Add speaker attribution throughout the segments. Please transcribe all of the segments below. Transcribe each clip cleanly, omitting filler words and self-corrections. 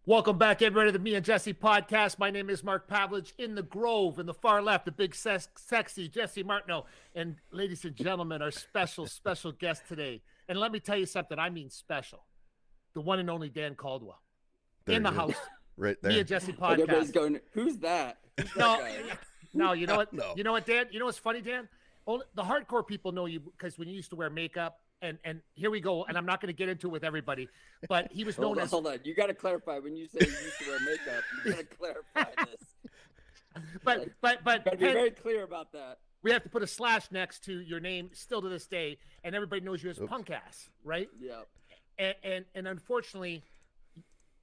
Speaker 1: Welcome back, everybody, to the Me and Jesse podcast. My name is Mark Pavlich. In the Grove, in the far left, the big, sexy Jesse Martineau. And ladies and gentlemen, our special guest today. And let me tell you something. I mean special. The one and only Dan Caldwell.
Speaker 2: There
Speaker 1: in the house.
Speaker 2: Right there.
Speaker 1: Me and Jesse podcast.
Speaker 3: Like everybody's going, who's that? Who's that guy?
Speaker 1: No, you know what?
Speaker 2: No.
Speaker 1: You know what, Dan? You know what's funny, Dan? Only the hardcore people know you because when you used to wear makeup, and here we go, and I'm not going to get into it with everybody, but he was known as...
Speaker 3: Hold on. You got to clarify. When you say you used to wear makeup, you got to clarify this.
Speaker 1: But
Speaker 3: Got to be very clear about that.
Speaker 1: We have to put a slash next to your name still to this day, and everybody knows you as Punk Ass, right?
Speaker 3: Yeah.
Speaker 1: And unfortunately,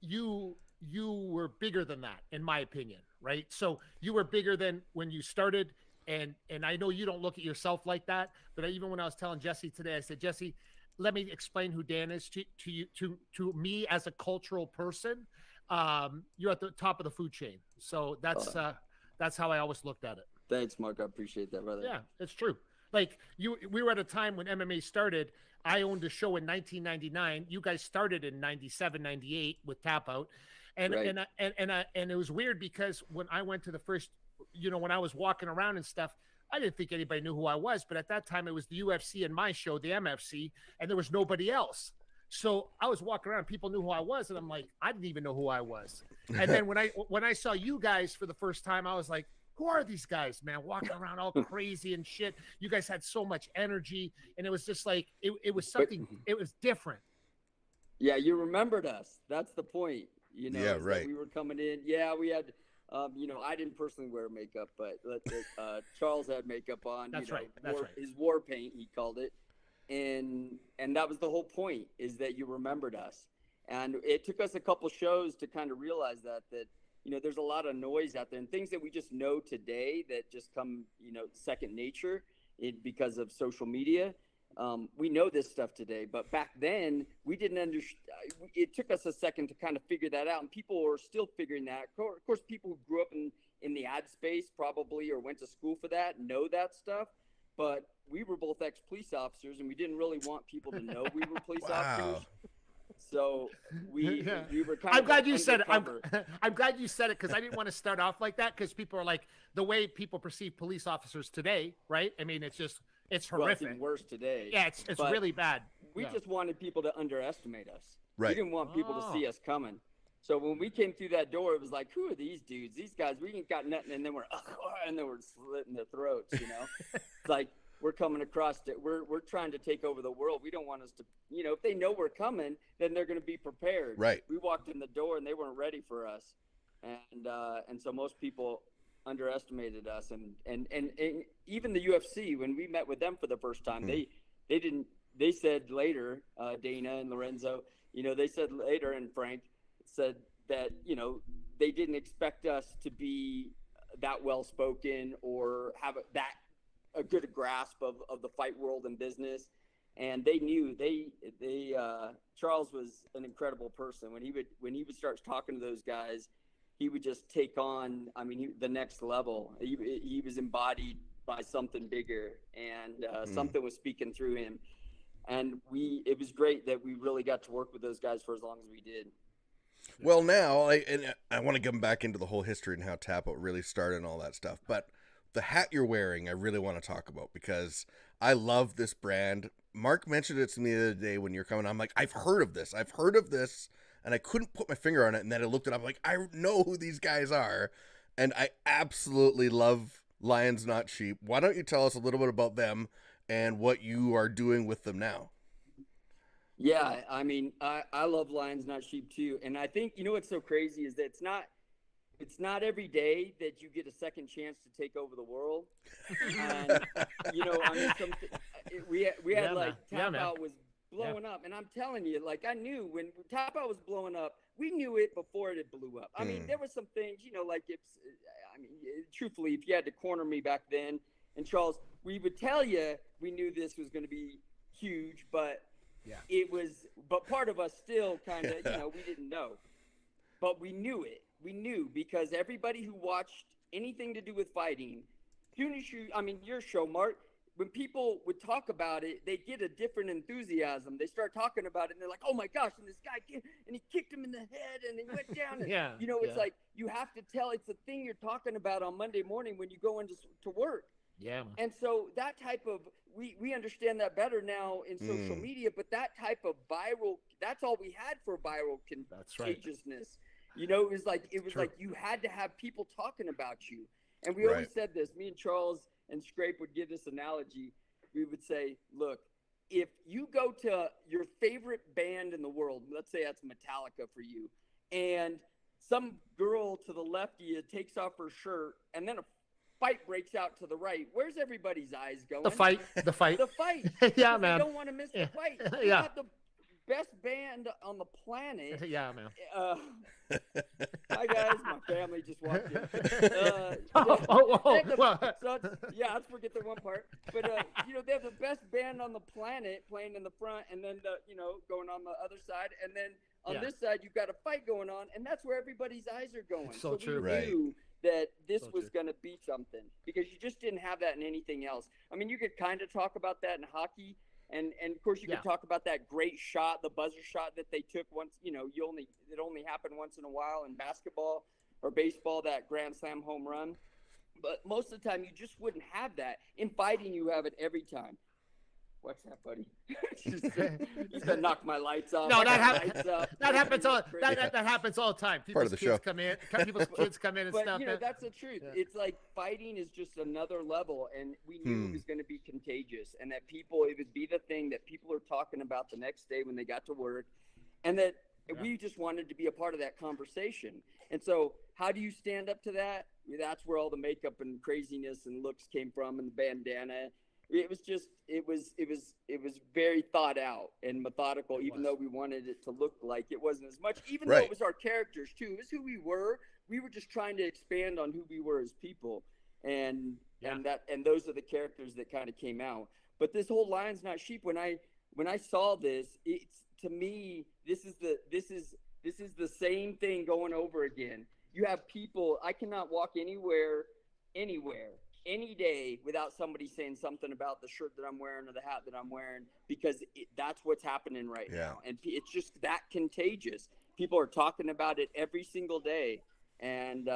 Speaker 1: you were bigger than that, in my opinion, right? So you were bigger than when you started, and I know you don't look at yourself like that, but even when I was telling Jesse today, I said, Jesse, let me explain who Dan is to you, to me as a cultural person. You're at the top of the food chain, so that's how I always looked at it.
Speaker 3: Thanks, Mark. I appreciate that, brother.
Speaker 1: Yeah, it's true. Like we were at a time when MMA started. I owned a show in 1999. You guys started in 97, 98 with Tapout. And
Speaker 3: Right.
Speaker 1: and it was weird because when I went to the first, when I was walking around and stuff, I didn't think anybody knew who I was. But at that time, it was the UFC and my show, the MFC, and there was nobody else. So I was walking around, people knew who I was, and I'm like, I didn't even know who I was. And then when I saw you guys for the first time, I was like, who are these guys, man, walking around all crazy and shit? You guys had so much energy, and it was just like it was something. It was different.
Speaker 3: Yeah, you remembered us. That's the point.
Speaker 2: Yeah, right.
Speaker 3: We were coming in. Yeah, we had. I didn't personally wear makeup, but Charles had makeup on.
Speaker 1: That's right.
Speaker 3: His war paint, he called it, and that was the whole point, is that you remembered us. And it took us a couple shows to kind of realize that there's a lot of noise out there and things that we just know today that just come second nature because of social media. We know this stuff today, but back then we didn't understand. It took us a second to kind of figure that out, and people are still figuring that. Of course, people who grew up in the ad space probably or went to school for that know that stuff, but we were both ex-police officers, and we didn't really want people to know we were police officers. So we were kind
Speaker 1: I'm
Speaker 3: of
Speaker 1: glad you said it.
Speaker 3: undercover.
Speaker 1: I'm glad you said it because I didn't want to start off like that because people are like the way people perceive police officers today, right? I mean, it's horrific.
Speaker 3: Well, it's even worse today.
Speaker 1: Yeah, it's really bad.
Speaker 3: We just wanted people to underestimate us.
Speaker 2: Right.
Speaker 3: We didn't want people to see us coming. So when we came through that door, it was like, who are these dudes? These guys, we ain't got nothing. And then we're slitting their throats, It's like we're coming across it. We're trying to take over the world. We don't want us to, if they know we're coming, then they're going to be prepared.
Speaker 2: Right.
Speaker 3: We walked in the door and they weren't ready for us. And so most people underestimated us. And even the UFC, when we met with them for the first time, they said later, Dana and Lorenzo, they said later, and Frank said that, they didn't expect us to be that well-spoken or have a good grasp of the fight world and business. And they knew Charles was an incredible person. When he would start talking to those guys, he would just take on, the next level. He was embodied by something bigger, and something was speaking through him. And it was great that we really got to work with those guys for as long as we did.
Speaker 2: Well, now, I want to come back into the whole history and how Tapout really started and all that stuff. But the hat you're wearing, I really want to talk about because I love this brand. Mark mentioned it to me the other day when you're coming. I'm like, I've heard of this. And I couldn't put my finger on it. And then I looked it up. I'm like, I know who these guys are. And I absolutely love Lions Not Sheep. Why don't you tell us a little bit about them and what you are doing with them now?
Speaker 3: Yeah, I love Lions Not Sheep too. And I think, what's so crazy is that it's not every day that you get a second chance to take over the world. And, we had Tapout was blowing up. And I'm telling you, I knew when Tapout was blowing up, we knew it before it blew up. There were some things, truthfully, if you had to corner me back then, and Charles, we would tell you we knew this was going to be huge, but but part of us still kind of, we didn't know. But we knew it. We knew because everybody who watched anything to do with fighting, your show, Mark, when people would talk about it, they get a different enthusiasm. They start talking about it, and they're like, "Oh my gosh!" And this guy and he kicked him in the head, and he went down. And,
Speaker 1: Yeah,
Speaker 3: it's like you have to tell. It's the thing you're talking about on Monday morning when you go into to work.
Speaker 1: Yeah.
Speaker 3: And so that type of we understand that better now in social media, but that type of viral, that's all we had for viral contagiousness. It was like like you had to have people talking about you. And we always said this. Me and Charles and Scrape would give this analogy. We would say, look, if you go to your favorite band in the world, let's say that's Metallica for you, and some girl to the left of you takes off her shirt, and then a fight breaks out to the right, where's everybody's eyes going?
Speaker 1: The fight. Yeah, man.
Speaker 3: They don't want to miss the fight. You have the best band on the planet.
Speaker 1: Yeah, man.
Speaker 3: Hi guys, my family just walked in. Let's forget the one part. But they have the best band on the planet playing in the front, and then going on the other side, and then on this side you've got a fight going on, and that's where everybody's eyes are going.
Speaker 1: So true.
Speaker 3: We knew that this was going to be something, because you just didn't have that in anything else. I mean, you could kind of talk about that in hockey. And of course you could talk about that great shot, the buzzer shot that they took once, it only happened once in a while in basketball or baseball, that grand slam home run. But most of the time you just wouldn't have that. In fighting, you have it every time. What's that, buddy? He's gonna knock my lights off.
Speaker 1: No, that happens all the time. People's kids come in and
Speaker 3: but,
Speaker 1: stuff.
Speaker 3: That's the truth. Yeah. It's like fighting is just another level, and we knew it was going to be contagious, and that it would be the thing that people are talking about the next day when they got to work, and that we just wanted to be a part of that conversation. And so, how do you stand up to that? That's where all the makeup and craziness and looks came from, and the bandana. It was very thought out and methodical, even though we wanted it to look like it wasn't as much, even though it was our characters too. It was who we were. We were just trying to expand on who we were as people. And those are the characters that kind of came out. But this whole Lions Not Sheep, when I saw this, it's, to me, this is the same thing going over again. You have people, I cannot walk anywhere, any day without somebody saying something about the shirt that I'm wearing or the hat that I'm wearing, because that's what's happening right now. And it's just that contagious. People are talking about it every single day. And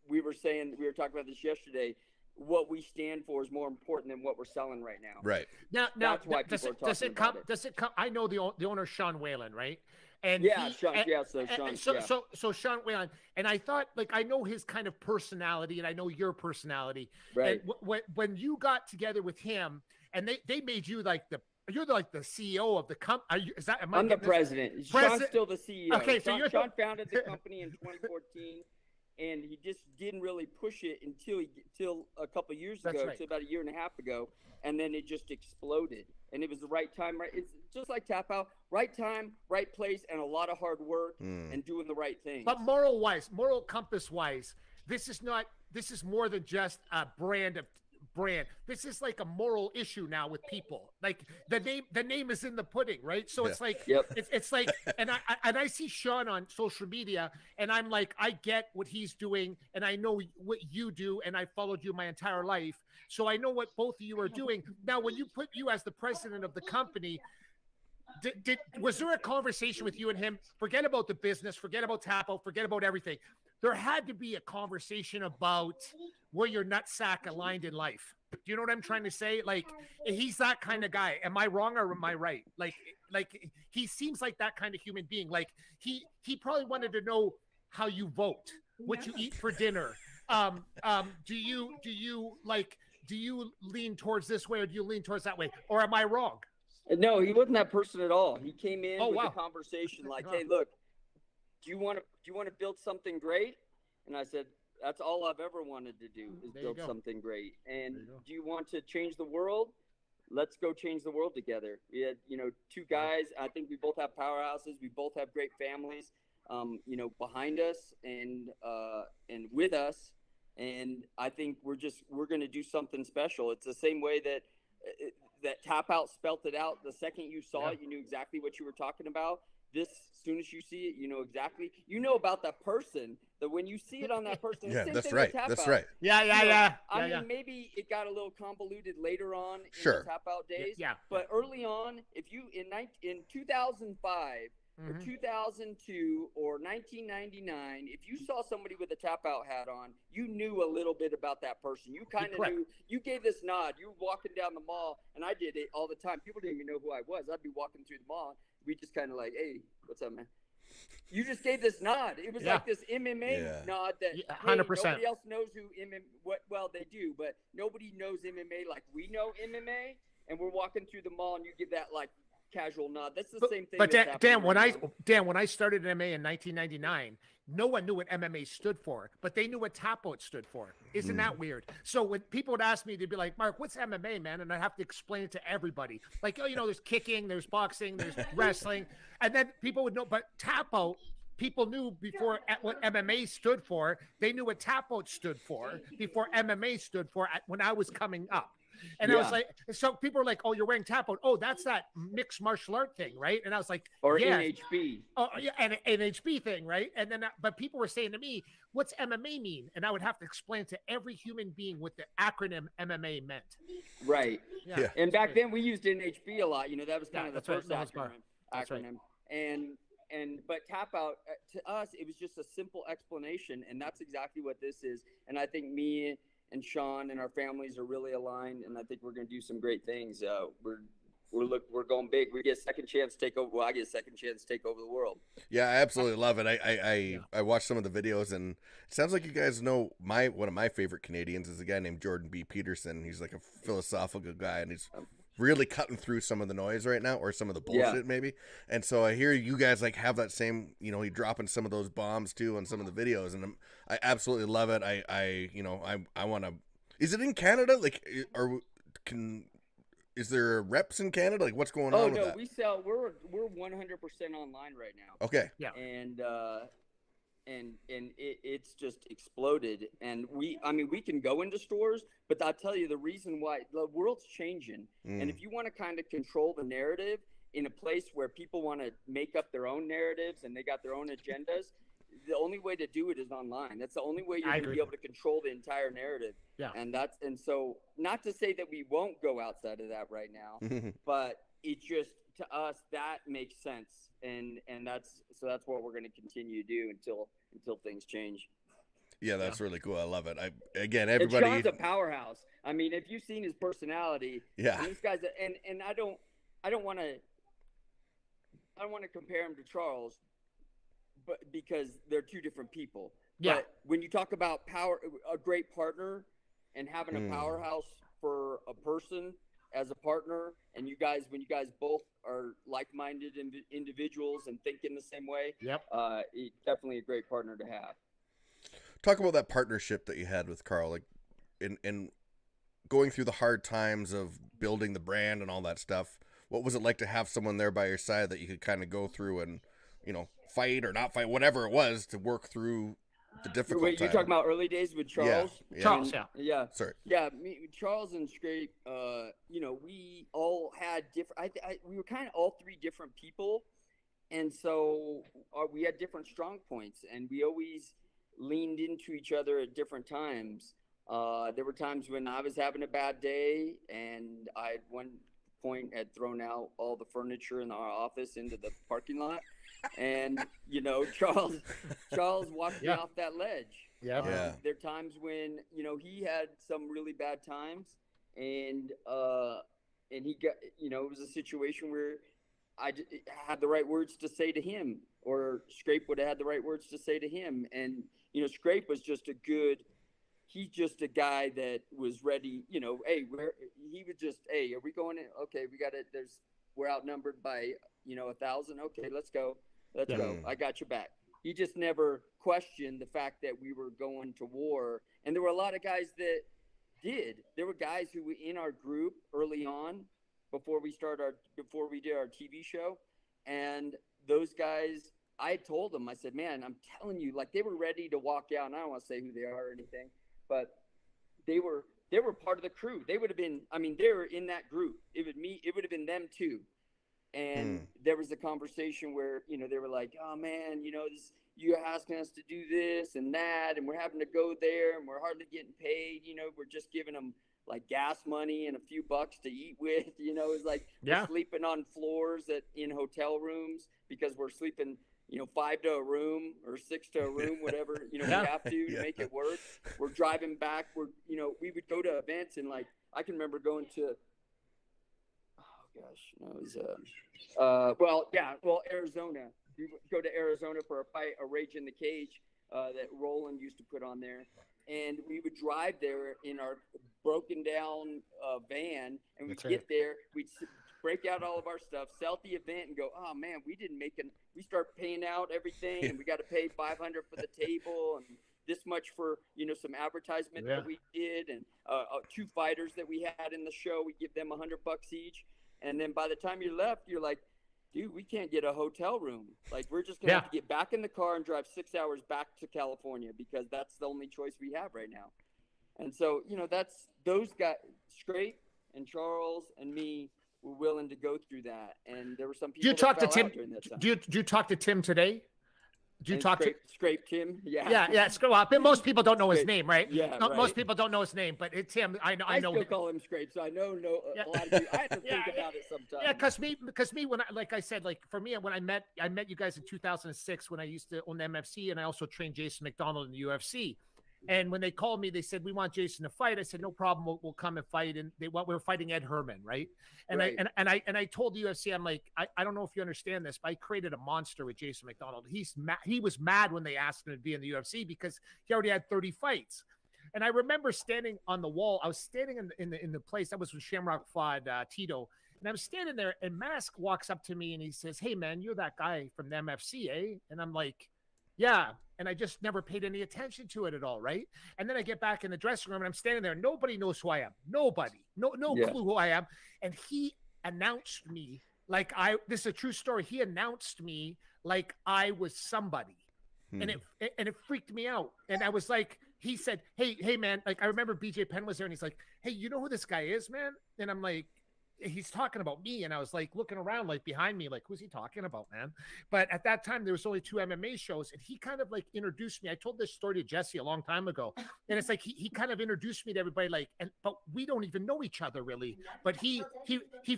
Speaker 3: we were talking about this yesterday. What we stand for is more important than what we're selling right now.
Speaker 2: Right.
Speaker 1: Now
Speaker 3: that's why people are talking about it.
Speaker 1: Does it come? I know the owner, Sean Whalen, right? And so Sean Whalen, and I thought, like, I know his kind of personality, and I know your personality.
Speaker 3: Right.
Speaker 1: And when you got together with him, and they made you you're like the CEO of the company.
Speaker 3: I'm the president. Sean's still the CEO.
Speaker 1: Okay,
Speaker 3: Sean founded the company in 2014. And he just didn't really push it until a couple of years ago, so about a year and a half ago, and then it just exploded. And it was the right time, right? It's just like Tapout, right time, right place, and a lot of hard work and doing the right thing.
Speaker 1: But moral compass wise, this is more than just a brand. This is like a moral issue now with people. Like the name is in the pudding, right? So it's like, it's like, and I see Sean on social media, and I'm like, I get what he's doing, and I know what you do, and I followed you my entire life, so I know what both of you are doing. Now, when you put you as the president of the company, was there a conversation with you and him? Forget about the business, forget about Tapout, forget about everything. There had to be a conversation about where your nutsack aligned in life. Do you know what I'm trying to say? Like, he's that kind of guy. Am I wrong or am I right? Like he seems like that kind of human being. Like he probably wanted to know how you vote, what you eat for dinner. Do you lean towards this way or do you lean towards that way? Or am I wrong?
Speaker 3: No, he wasn't that person at all. He came in with a conversation like, hey, look, do you want to build something great? And I said, that's all I've ever wanted to do is build something great. And do you want to change the world? Let's go change the world together. We had, two guys. I think we both have powerhouses. We both have great families, behind us and with us. And I think we're going to do something special. It's the same way that Tapout spelt it out. The second you saw it, you knew exactly what you were talking about. this, as soon as you see it, you know exactly, you know about that person, that when you see it on that person,
Speaker 2: Yeah,
Speaker 3: same
Speaker 2: that's
Speaker 3: thing
Speaker 2: right.
Speaker 3: with
Speaker 2: That's
Speaker 3: Tapout.
Speaker 2: right.
Speaker 1: Yeah,
Speaker 3: You
Speaker 1: yeah,
Speaker 3: know,
Speaker 1: yeah.
Speaker 3: I mean,
Speaker 1: yeah.
Speaker 3: maybe it got a little convoluted later on in
Speaker 2: Sure.
Speaker 3: the Tapout days.
Speaker 1: Yeah.
Speaker 3: But early on, if you in 2005 or 2002 or 1999, if you saw somebody with a Tapout hat on, you knew a little bit about that person. You kind of knew. You gave this nod. You were walking down the mall, and I did it all the time. People didn't even know who I was. I'd be walking through the mall. We just kind of like, hey, what's up, man? You just gave this nod. It was like this MMA nod that
Speaker 1: 100%.
Speaker 3: Nobody else knows who MMA. Well, they do, but nobody knows MMA like we know MMA. And we're walking through the mall, and you give that like casual nod. That's the same thing.
Speaker 1: But Dan, when
Speaker 3: now.
Speaker 1: I started MMA in 1999, no one knew what MMA stood for, but they knew what Tapout stood for. Isn't that weird? So when people would ask me, they'd be like, "Mark, what's MMA, man?" And I have to explain it to everybody. Like, oh, you know, there's kicking, there's boxing, there's wrestling, and then people would know. But Tapout, people knew before what MMA stood for. They knew what Tapout stood for before MMA stood for when I was coming up. And I was like, so people were like, "Oh, you're wearing Tapout. Oh, that's that mixed martial art thing, right?" And I was like,
Speaker 3: or
Speaker 1: yeah.
Speaker 3: NHB.
Speaker 1: Oh, yeah, and NHB thing, right? And then, but people were saying to me, "What's MMA mean?" And I would have to explain to every human being what the acronym MMA meant.
Speaker 3: Right.
Speaker 2: Yeah.
Speaker 3: And back then we used NHB a lot. You know, that was kind of the first
Speaker 1: acronym.
Speaker 3: And but Tapout, to us, it was just a simple explanation, and that's exactly what this is. And I think me and Sean and our families are really aligned, and I think we're going to do some great things. We're going big. We get a second chance to take over. Well, I get a second chance to take over the world.
Speaker 2: Yeah, I absolutely love it. I watched some of the videos, and it sounds like you guys know one of my favorite Canadians is a guy named Jordan B. Peterson. He's like a philosophical guy, and he's really cutting through some of the noise right now, or some of the bullshit maybe. And so I hear you guys like have that same, you know, he dropping some of those bombs too on some of the videos, and I absolutely love it. I want to. Is it in Canada? Like, is there reps in Canada? Like, what's going on with that?
Speaker 3: We sell. We're 100% online right now.
Speaker 2: Okay.
Speaker 1: Yeah.
Speaker 3: And it's just exploded. And we can go into stores, but I'll tell you the reason why. The world's changing, and if you want to kind of control the narrative in a place where people want to make up their own narratives and they got their own agendas, the only way to do it is online. That's the only way you're going to be able to control the entire narrative.
Speaker 1: Yeah.
Speaker 3: And so not to say that we won't go outside of that right now, but it just, to us, that makes sense. And that's what we're going to continue to do until things change.
Speaker 2: Yeah, that's really cool. I love it. Everybody.
Speaker 3: And Sean's a powerhouse. I mean, if you've seen his personality, these guys, and I don't want to compare him to Charles, but because they're two different people.
Speaker 1: Yeah.
Speaker 3: But when you talk about power, a great partner, and having a powerhouse for a person as a partner, and when you guys both are like-minded individuals and think in the same way, definitely a great partner to have.
Speaker 2: Talk about that partnership that you had with Carl, like in going through the hard times of building the brand and all that stuff. What was it like to have someone there by your side that you could kind of go through and, you know, fight or not fight, whatever it was, to work through the difficult
Speaker 3: Wait, you're
Speaker 2: time?
Speaker 3: talking about early days with Charles?
Speaker 2: Yeah.
Speaker 1: Charles,
Speaker 3: yeah.
Speaker 2: Sorry.
Speaker 3: Yeah, Charles and Scrape, you know, we all had different, we were kind of all three different people. And so we had different strong points, and we always leaned into each other at different times. There were times when I was having a bad day, and I at one point had thrown out all the furniture in our office into the parking lot. And, you know, Charles walked me off that ledge.
Speaker 1: Yeah.
Speaker 3: There are times when, you know, he had some really bad times, and he got, you know, it was a situation where I had the right words to say to him, or Scrape would have had the right words to say to him. And, you know, Scrape was just he's just a guy that was ready, you know, hey, are we going in? Okay, we're outnumbered by, you know, 1,000. Okay, let's go. Let's go. I got your back. He just never questioned the fact that we were going to war. And there were a lot of guys that did. There were guys who were in our group early on before we did our TV show. And those guys, I told them, I said, man, I'm telling you, like, they were ready to walk out. And I don't want to say who they are or anything, but they were part of the crew. They would have been, I mean, they were in that group. It would have been them too. And there was a conversation where, they were like, oh man, you're asking us to do this and that, and we're having to go there, and we're hardly getting paid. We're just giving them like gas money and a few bucks to eat with. It's like we're sleeping on floors in hotel rooms because we're sleeping, 5 to a room or 6 to a room, whatever, we have to make it work. We're driving back. We would go to events, and like, I can remember going to, Arizona. We would go to Arizona for a fight, a Rage in the Cage, that Roland used to put on there. And we would drive there in our broken down van, and we'd get there. We'd break out all of our stuff, sell at the event, and go, oh man, we didn't make it. We start paying out everything, and we got to pay $500 for the table, and this much for some advertisement that we did, and 2 fighters that we had in the show. We give them $100 each, and then by the time you left, you're like, dude, we can't get a hotel room. Like, we're just gonna have to get back in the car and drive 6 hours back to California because that's the only choice we have right now. And so, that's those guys, Scrape and Charles and me, were willing to go through that. And there were some people.
Speaker 1: Do you talk to Tim? Do you talk to Tim today? Do you talk to
Speaker 3: Scrape Tim? Yeah.
Speaker 1: Yeah. Screw up. Most people don't know his name, right?
Speaker 3: Yeah.
Speaker 1: No, right. Most people don't know his name, but it's Tim. I know.
Speaker 3: I still call him Scrape, so I know a lot of you. I have to think about it sometimes.
Speaker 1: Yeah, because me, when I said, for me, when I met you guys in 2006 when I used to own MFC, and I also trained Jason McDonald in the UFC. And when they called me, they said, we want Jason to fight. I said, no problem. We'll come and fight. And we were fighting Ed Herman. Right. And I told the UFC, I'm like, I don't know if you understand this, but I created a monster with Jason McDonald. He was mad when they asked him to be in the UFC because he already had 30 fights. And I remember standing on the wall. I was standing in the place that was when Shamrock fought Tito. And I was standing there, and Mask walks up to me and he says, hey man, you're that guy from the MFC, eh? And I'm like, yeah. And I just never paid any attention to it at all, right? And then I get back in the dressing room, and I'm standing there. Nobody knows who I am. Nobody. No clue who I am. And he announced me like this is a true story. He announced me like I was somebody. And it freaked me out. And I was like, he said, hey, man, like I remember BJ Penn was there, and he's like, hey, you know who this guy is, man? And I'm like, he's talking about me. And I was like looking around like behind me, like, who's he talking about, man? But at that time there was only 2 MMA shows, and he kind of like introduced me. I told this story to Jesse a long time ago, and it's like he kind of introduced me to everybody, like, but we don't even know each other really, but he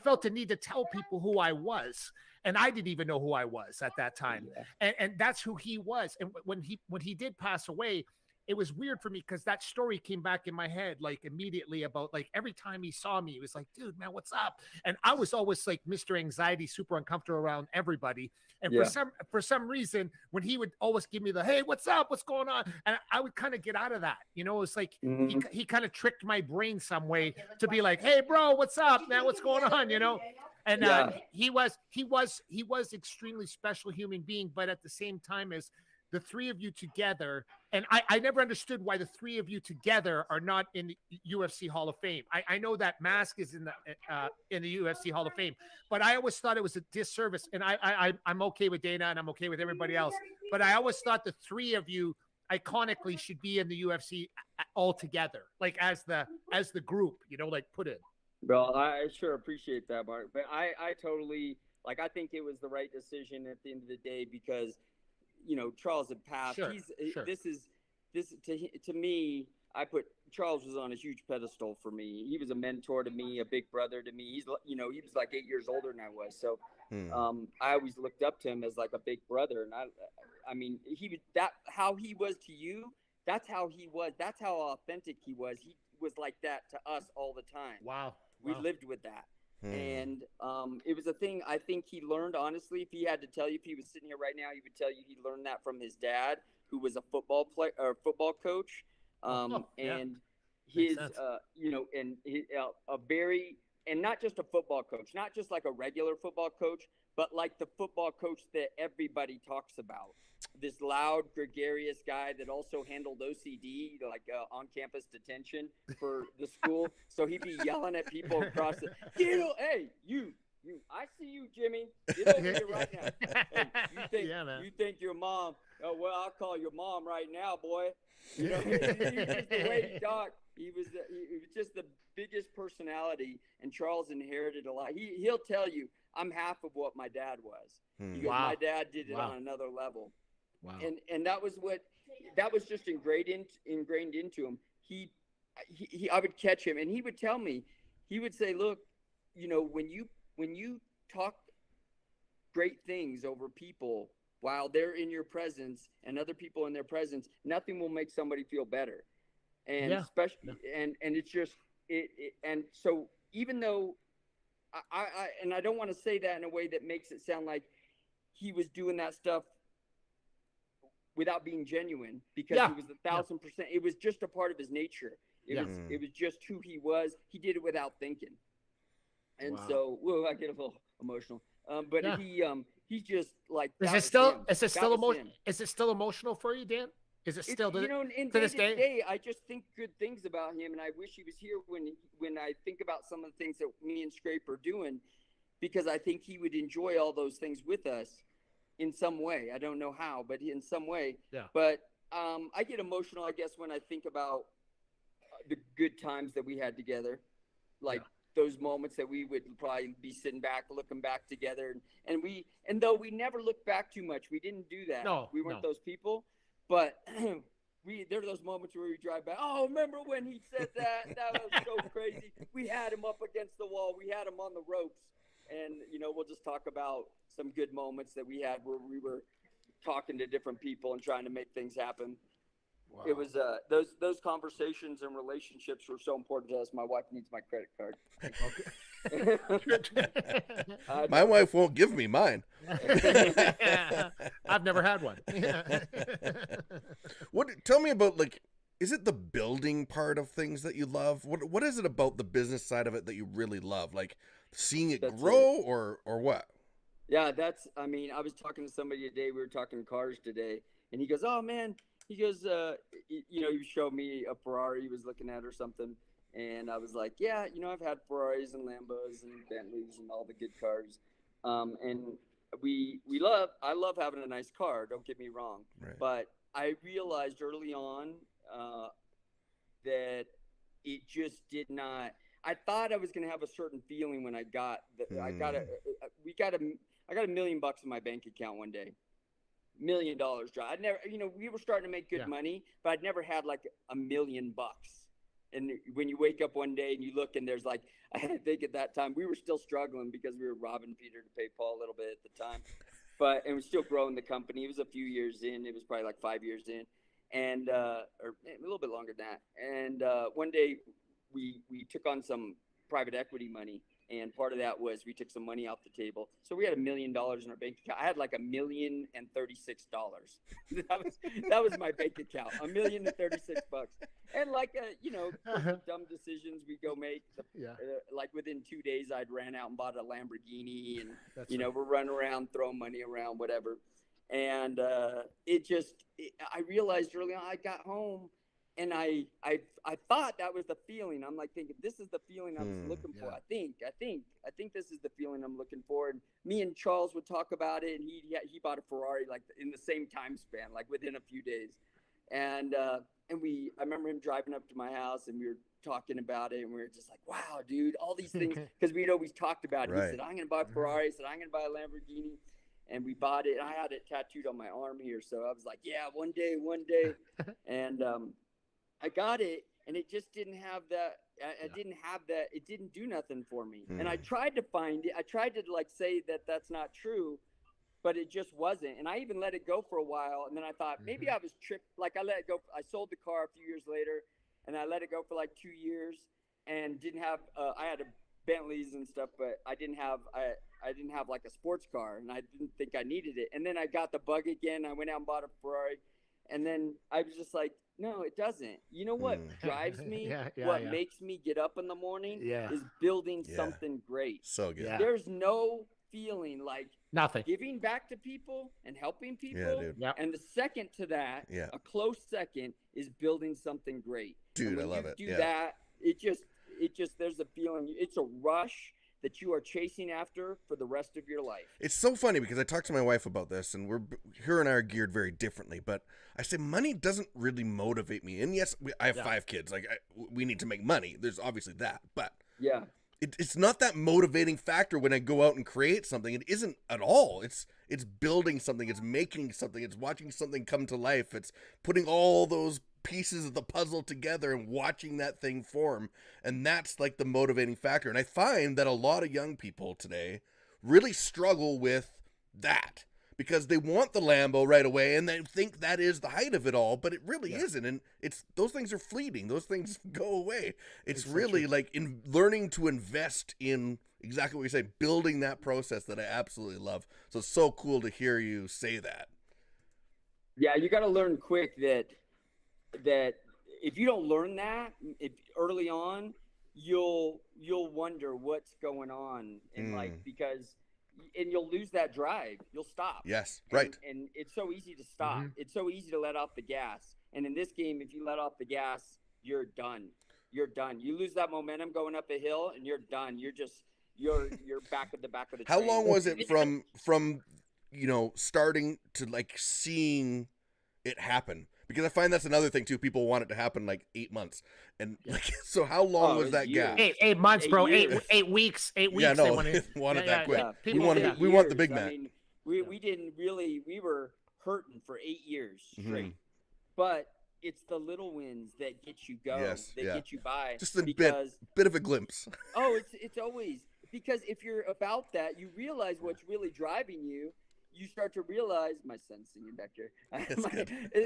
Speaker 1: felt the need to tell people who I was, and I didn't even know who I was at that time. And that's who he was. And when he did pass away, it was weird for me because that story came back in my head like immediately about like every time he saw me, he was like, dude, man, what's up? And I was always like Mr. Anxiety, super uncomfortable around everybody. And for some reason, when he would always give me the, hey, what's up? What's going on? And I would kind of get out of that. It's like he kind of tricked my brain some way to be like, hey, bro, what's up, man? What's going on? And he was extremely special human being, but at the same time as the 3 of you together, and I never understood why the 3 of you together are not in the UFC Hall of Fame. I know that Mask is in the UFC Hall of Fame, but I always thought it was a disservice. And I'm okay with Dana, and I'm okay with everybody else, but I always thought the 3 of you iconically should be in the UFC all together, like as the group, like put in.
Speaker 3: Well, I sure appreciate that, Mark, but I totally, like, I think it was the right decision at the end of the day because Charles had passed.
Speaker 1: Sure.
Speaker 3: This to me, I put Charles was on a huge pedestal for me. He was a mentor to me, a big brother to me. He was like 8 years older than I was. So I always looked up to him as like a big brother. And I mean, how he was to you, that's how he was. That's how authentic he was. He was like that to us all the time.
Speaker 1: Wow.
Speaker 3: We lived with that. And it was a thing I think he learned, honestly. If he had to tell you, if he was sitting here right now, he would tell you he learned that from his dad, who was a football player or football coach. And his, a very, and not just a football coach, not just like a regular football coach, but like the football coach that everybody talks about. This loud, gregarious guy that also handled OCD, like on-campus detention for the school. So he'd be yelling at people across the, hey, you, I see you, Jimmy. Get over here right now. Hey, you think your mom? Oh well, I'll call your mom right now, boy. He was the way he talked. He was just the biggest personality, and Charles inherited a lot. He'll tell you, I'm half of what my dad was. Because
Speaker 1: Wow.
Speaker 3: my dad did it
Speaker 1: Wow.
Speaker 3: on another level.
Speaker 1: Wow.
Speaker 3: And that was just ingrained into him. He I would catch him, and he would tell me, he would say, look, when you talk great things over people while they're in your presence and other people in their presence, nothing will make somebody feel better. And especially, and it's just, and so even though I don't want to say that in a way that makes it sound like he was doing that stuff without being genuine, because he was 1,000%. It was just a part of his nature. It was just who he was. He did it without thinking. And so, I get a little emotional. But he's just like,
Speaker 1: is it still emotional for you, Dan? Is it still
Speaker 3: to this day? I just think good things about him, and I wish he was here when I think about some of the things that me and Scrape are doing, because I think he would enjoy all those things with us in some way. I don't know how, but in some way.
Speaker 1: Yeah.
Speaker 3: But I get emotional, I guess, when I think about the good times that we had together, like those moments that we would probably be sitting back, looking back together, and though we never looked back too much, we didn't do that.
Speaker 1: No,
Speaker 3: we weren't those people, but there are those moments where we drive back. Oh, remember when he said that? That was so crazy. We had him up against the wall. We had him on the ropes. And, we'll just talk about some good moments that we had where we were talking to different people and trying to make things happen. Wow. It was those conversations and relationships were so important to us. My wife needs my credit card.
Speaker 2: My wife won't give me mine.
Speaker 1: I've never had one.
Speaker 2: Tell me about, like, is it the building part of things that you love? What is it about the business side of it that you really love? Like seeing it grow or what?
Speaker 3: Yeah, I was talking to somebody today. We were talking cars today, and he goes, oh man, he goes, he showed me a Ferrari he was looking at or something. And I was like, yeah, I've had Ferraris and Lambos and Bentleys and all the good cars. And I love having a nice car. Don't get me wrong.
Speaker 2: Right.
Speaker 3: But I realized early on that it just did not. I thought I was going to have a certain feeling when I got I got $1 million in my bank account one day. $1 million drop. I'd never, we were starting to make good money, but I'd never had like $1 million. And when you wake up one day and you look and there's like, I think at that time we were still struggling because we were robbing Peter to pay Paul a little bit at the time, and we're still growing the company. It was a few years in. It was probably like 5 years in, and or a little bit longer than that. And one day we took on some private equity money. And part of that was we took some money off the table. So we had $1 million in our bank account. I had like $1,036,000. That was my bank account. $1,036,000. And like dumb decisions we go make. Like within 2 days, I'd ran out and bought a Lamborghini, and we're running around throwing money around, whatever. And I realized early on, I got home. And I thought that was the feeling. I'm like thinking, this is the feeling I was looking for. I think this is the feeling I'm looking for. And me and Charles would talk about it, and he bought a Ferrari like in the same time span, like within a few days. And I remember him driving up to my house, and we were talking about it, and we were just like, wow, dude, all these things, because we'd always talked about it. Right. He said, I'm going to buy a Ferrari. I said, I'm going to buy a Lamborghini. And we bought it. And I had it tattooed on my arm here. So I was like, yeah, one day. And I got it, and it just didn't have that. I didn't have that. It didn't do nothing for me. And I tried to find it. I tried to like say that that's not true, but it just wasn't. And I even let it go for a while. And then I thought maybe I was tricked. Like I let it go. I sold the car a few years later, and I let it go for like 2 years, and didn't have. I had a Bentleys and stuff, but I didn't have. I didn't have like a sports car, and I didn't think I needed it. And then I got the bug again. I went out and bought a Ferrari, and then I was just like, no, it doesn't. You know what drives me? What makes me get up in the morning is building something great.
Speaker 2: So good.
Speaker 1: Yeah.
Speaker 3: There's no feeling like
Speaker 1: nothing
Speaker 3: giving back to people and helping people.
Speaker 2: Yeah, dude.
Speaker 1: Yep.
Speaker 3: And the second to that, a close second, is building something great.
Speaker 2: Dude, I love it.
Speaker 3: Do that. It just there's a feeling. It's a rush that you are chasing after for the rest of your life.
Speaker 2: It's so funny because I talked to my wife about this, and her and I are geared very differently, but I say money doesn't really motivate me. And yes, I have 5 kids. Like we need to make money. There's obviously that, but it's not that motivating factor when I go out and create something. It isn't at all. It's building something. It's making something. It's watching something come to life. It's putting all those pieces of the puzzle together and watching that thing form. And that's like the motivating factor. And I find that a lot of young people today really struggle with that, because they want the Lambo right away and they think that is the height of it all, but it really isn't. And it's, those things are fleeting. Those things go away. It's really like in learning to invest in exactly what you say, building that process that I absolutely love. So it's so cool to hear you say that.
Speaker 3: Yeah, you got to learn quick that if you don't learn that if early on, you'll wonder what's going on, and like, because and you'll lose that drive. You'll stop.
Speaker 2: Yes, right.
Speaker 3: And it's so easy to stop. It's so easy to let off the gas. And in this game, if you let off the gas, you're done. You're done. You lose that momentum going up a hill, and you're done. You're back at the back of the train.
Speaker 2: How long was it from starting to like seeing it happen? Because I find that's another thing too. People want it to happen like 8 months, and like, so how long was that gap?
Speaker 1: 8 months, bro. 8 weeks. 8 weeks.
Speaker 2: Yeah, no,
Speaker 1: they
Speaker 2: want it that quick.
Speaker 3: Yeah.
Speaker 2: We want the Big Mac.
Speaker 3: I mean, we didn't really. We were hurting for 8 years straight, but it's the little wins that get you going, get you by.
Speaker 2: Just a bit of a glimpse.
Speaker 3: Oh, it's always, because if you're about that, you realize what's really driving you. You start to realize, my son's singing back here.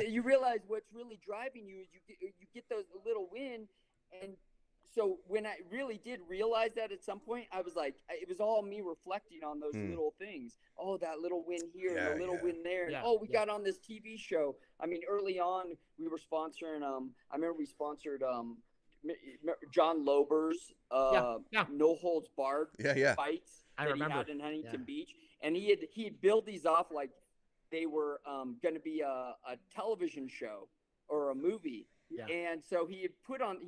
Speaker 3: You realize what's really driving you is you get those little win. And so when I really did realize that at some point, I was like, it was all me reflecting on those little things. Oh, that little win here, and a little win there. And, we got on this TV show. I mean, early on, we were sponsoring, I remember we sponsored John Lober's No Holds Barred fights that he had in Huntington Beach. And he'd build these off like they were going to be a television show or a movie. Yeah. And so he put out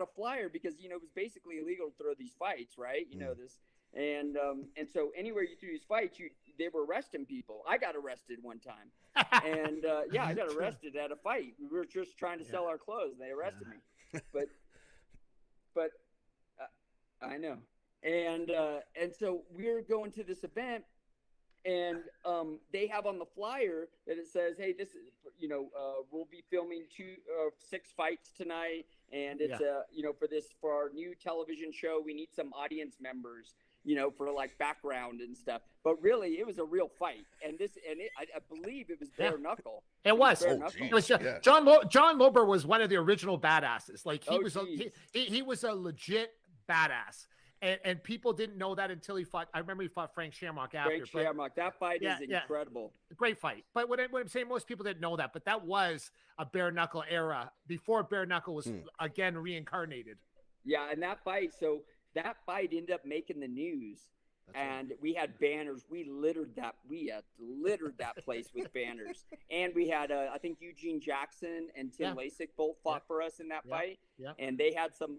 Speaker 3: a flyer because, it was basically illegal to throw these fights, right? You know this. And so anywhere you threw these fights, they were arresting people. I got arrested one time. And I got arrested at a fight. We were just trying to sell our clothes, and they arrested me. But I know. And so we're going to this event. And they have on the flyer that it says, hey, this is, we'll be filming 6 fights tonight. And it's, for our new television show, we need some audience members, for like background and stuff. But really, it was a real fight. And I believe it was bare knuckle.
Speaker 1: It was. It was John Lober was one of the original badasses. Like he was a legit badass. And people didn't know that until he fought. I remember he fought Frank Shamrock after.
Speaker 3: Shamrock. That fight is incredible.
Speaker 1: Great fight. But what I'm saying, most people didn't know that. But that was a bare knuckle era before bare knuckle was again reincarnated.
Speaker 3: Yeah, and that fight ended up making the news. And we had banners. We littered that place with banners. And we had, I think Eugene Jackson and Tim Lasik both fought for us in that fight. Yeah. And they had some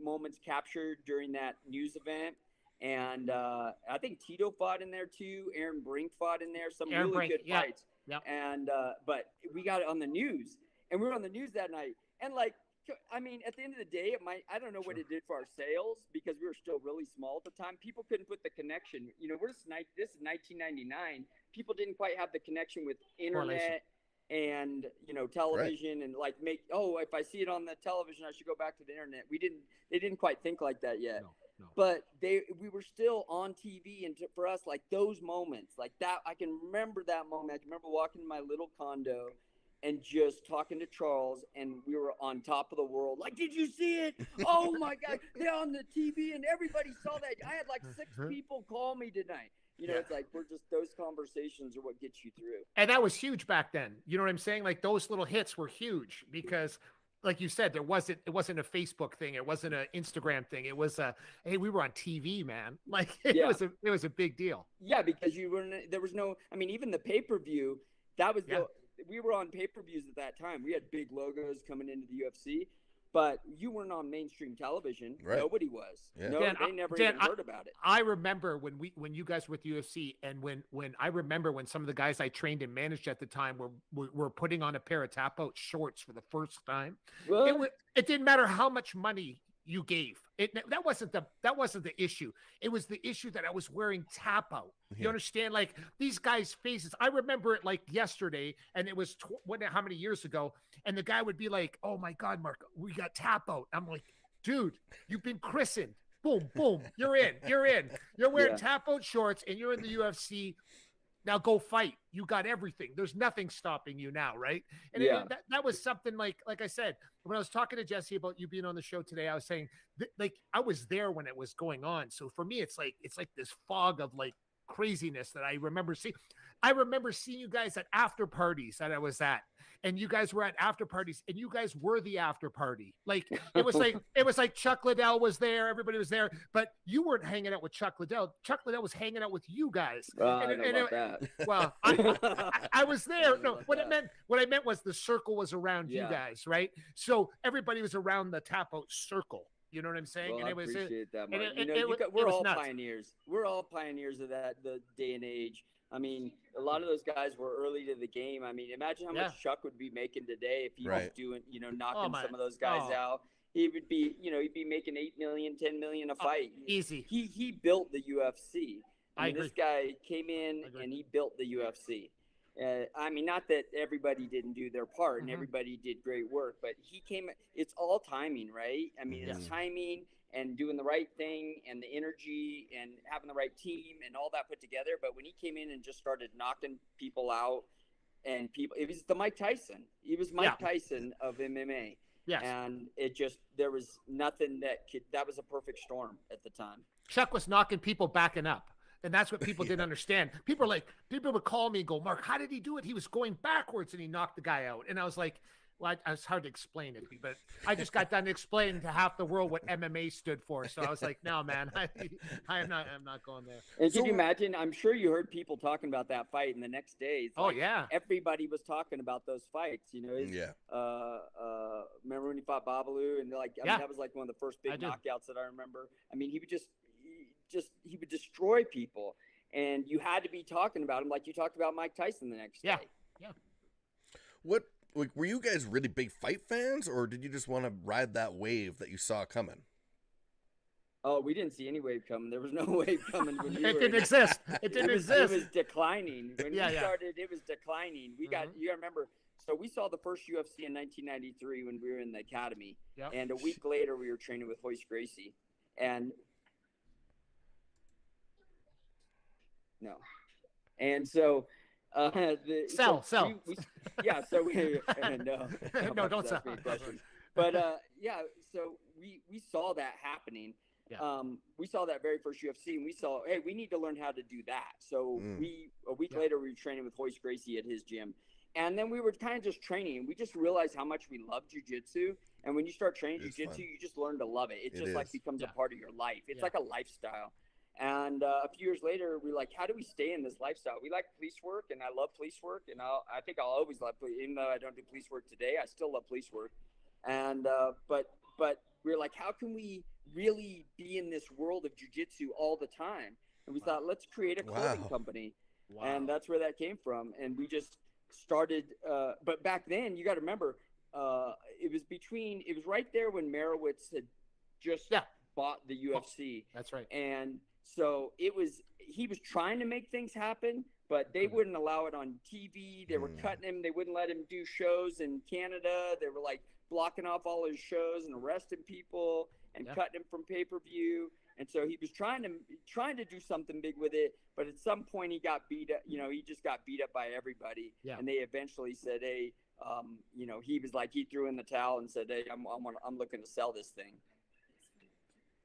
Speaker 3: moments captured during that news event. And I think Tito fought in there too. Aaron Brink fought in there. Some really good fights. Yeah. And but we got it on the news, and we were on the news that night. And like, I mean, at the end of the day, I don't know what it did for our sales, because we were still really small at the time. People couldn't put the connection. This is 1999. People didn't quite have the connection with internet and, television and like if I see it on the television, I should go back to the internet. They didn't quite think like that yet. No. But we were still on TV, and for us, like those moments like that, I can remember that moment. I can remember walking in my little condo and just talking to Charles, and we were on top of the world. Like, did you see it? Oh my God, they're on the TV, and everybody saw that. I had like 6 people call me tonight. It's like, those conversations are what gets you through.
Speaker 1: And that was huge back then. You know what I'm saying? Like, those little hits were huge because, like you said, it wasn't a Facebook thing. It wasn't an Instagram thing. It was hey, we were on TV, man. Like, it was a big deal.
Speaker 3: Yeah, because there was no, I mean, even the pay-per-view, that was we were on pay-per-views at that time. We had big logos coming into the UFC, but you weren't on mainstream television. Right. Nobody was. Yeah. No, they never even heard about it.
Speaker 1: I remember when you guys were with UFC, and when I remember when some of the guys I trained and managed at the time were putting on a pair of Tapout shorts for the first time. It didn't matter how much money you gave. That wasn't the issue. It was the issue that I was wearing Tapout. You understand? Like these guys' faces. I remember it like yesterday, and it was how many years ago? And the guy would be like, "Oh my God, Mark, we got Tapout." I'm like, "Dude, you've been christened. Boom, boom, you're in. You're in. You're wearing Tapout shorts, and you're in the UFC. Now go fight. You got everything. There's nothing stopping you now, right?" And that was something like I said, when I was talking to Jesse about you being on the show today, I was saying like I was there when it was going on. So for me, it's like this fog of like craziness that I remember seeing. I remember seeing you guys at after parties that I was at, and you guys were at after parties, and you guys were the after party. Like it was like Chuck Liddell was there, everybody was there, but you weren't hanging out with Chuck Liddell. Chuck Liddell was hanging out with you guys. Well, I was there. No, what I meant was the circle was around you guys, right? So everybody was around the Tapout circle. You know what I'm saying?
Speaker 3: Well,
Speaker 1: and
Speaker 3: I appreciate that, Mark. We're all pioneers. We're all pioneers of the day and age. I mean, a lot of those guys were early to the game. I mean, imagine how much Chuck would be making today if he was doing, knocking some of those guys out. He would be, he'd be making 8 million, 10 million a fight.
Speaker 1: Easy.
Speaker 3: He built the UFC. I mean,
Speaker 1: agree.
Speaker 3: this guy came in and he built the UFC. I mean, not that everybody didn't do their part and everybody did great work, but he came. It's all timing, right? I mean, it's timing and doing the right thing and the energy and having the right team and all that put together. But when he came in and just started knocking people out, and it was the Mike Tyson. He was Mike Tyson of MMA. Yes. And there was nothing that was a perfect storm at the time.
Speaker 1: Chuck was knocking people backing up. And that's what people didn't understand. People would call me and go, "Mark, how did he do it? He was going backwards and he knocked the guy out." And I was like, well, it's hard to explain it, but I just got done explaining to half the world what MMA stood for. So I was like, no, man, I'm not going there.
Speaker 3: And can you imagine? I'm sure you heard people talking about that fight, and the next day, everybody was talking about those fights. Remember when he fought Babalu, and that was like one of the first big knockouts that I remember. I mean, he would destroy people, and you had to be talking about him like you talked about Mike Tyson the next day.
Speaker 2: What? Like, were you guys really big fight fans, or did you just want to ride that wave that you saw coming?
Speaker 3: Oh, we didn't see any wave coming. There was no wave coming when you
Speaker 1: It didn't exist. It didn't exist.
Speaker 3: It was declining. When we started, it was declining. You got to remember. So we saw the first UFC in 1993 when we were in the academy, and a week later we were training with Hoist Gracie, and so.
Speaker 1: Sell.
Speaker 3: So we no, don't sell. But so we saw that happening. We saw that very first UFC, and we saw, hey, we need to learn how to do that. So a week later we were training with Hoist Gracie at his gym, and then we were kind of just training. We just realized how much we love jiu-jitsu, and when you start training jiu-jitsu, you just learn to love it. It just like becomes a part of your life. It's like a lifestyle. And a few years later, we're like, how do we stay in this lifestyle? We like police work, and I love police work, and I think I'll always love police. Even though I don't do police work today, I still love police work. And but we're like, how can we really be in this world of jiu-jitsu all the time? And we thought, let's create a clothing company. And that's where that came from. And we just started. But back then, you got to remember, it was right there when Merowitz had just bought the UFC.
Speaker 1: That's right.
Speaker 3: And so he was trying to make things happen, but they wouldn't allow it on TV. They were cutting him. They wouldn't let him do shows in Canada. They were like blocking off all his shows and arresting people and cutting him from pay-per-view. And so he was trying to do something big with it, but at some point he got beat up. He just got beat up by everybody. Yeah. And they eventually said, hey, he was like, he threw in the towel and said, hey, I'm looking to sell this thing.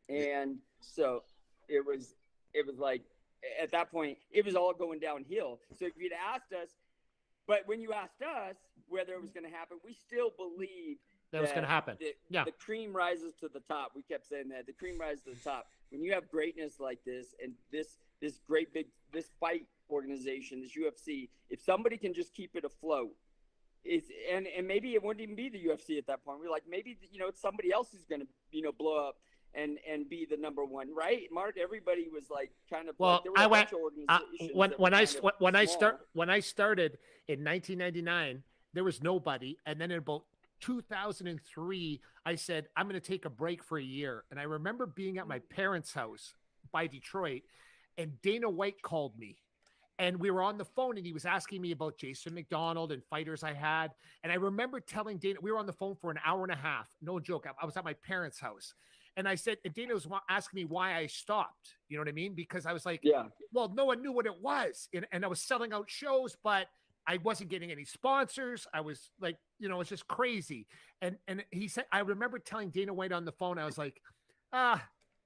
Speaker 3: And so it was like, at that point, it was all going downhill. So if you'd asked us, but when you asked us whether it was going to happen, we still believed
Speaker 1: that was going to happen.
Speaker 3: The cream rises to the top. We kept saying that the cream rises to the top. When you have greatness like this, and this great big fight organization, this UFC, if somebody can just keep it afloat, and maybe it wouldn't even be the UFC at that point. We're like, maybe it's somebody else who's going to blow up and be the number one, right? Mark, everybody was like kind of like, there were a bunch of organizations
Speaker 1: when I started in 1999, there was nobody, and then in about 2003, I said, I'm going to take a break for a year. And I remember being at my parents' house by Detroit, and Dana White called me. And we were on the phone, and he was asking me about Jason McDonald and fighters I had. And I remember telling Dana, we were on the phone for an hour and a half. No joke. I was at my parents' house. And I said, and Dana was asking me why I stopped. You know what I mean? Because I was like, well, no one knew what it was. And I was selling out shows, but I wasn't getting any sponsors. I was like, you know, it's just crazy. And he said, I remember telling Dana White on the phone, I was like,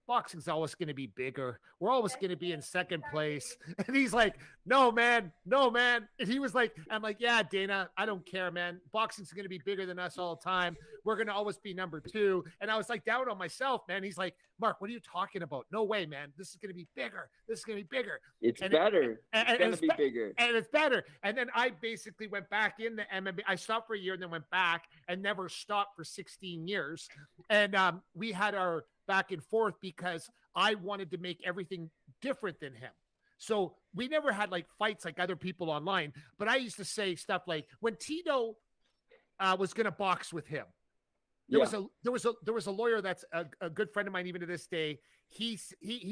Speaker 1: boxing's always going to be bigger. We're always going to be in second place. And he's like, no, man. And he was like, I'm like, yeah, Dana, I don't care, man. Boxing's going to be bigger than us all the time. We're going to always be number 2. And I was like down on myself, man. He's like, Mark, what are you talking about? No way, man. This is going to be bigger. This is going to be bigger.
Speaker 3: It's better. It's going to be bigger.
Speaker 1: And it's better. And then I basically went back in the MMA. I stopped for a year and then went back and never stopped for 16 years. And we had our back and forth because I wanted to make everything different than him. So we never had like fights like other people online, but I used to say stuff like when Tito was going to box with him, there was a lawyer that's a good friend of mine even to this day. He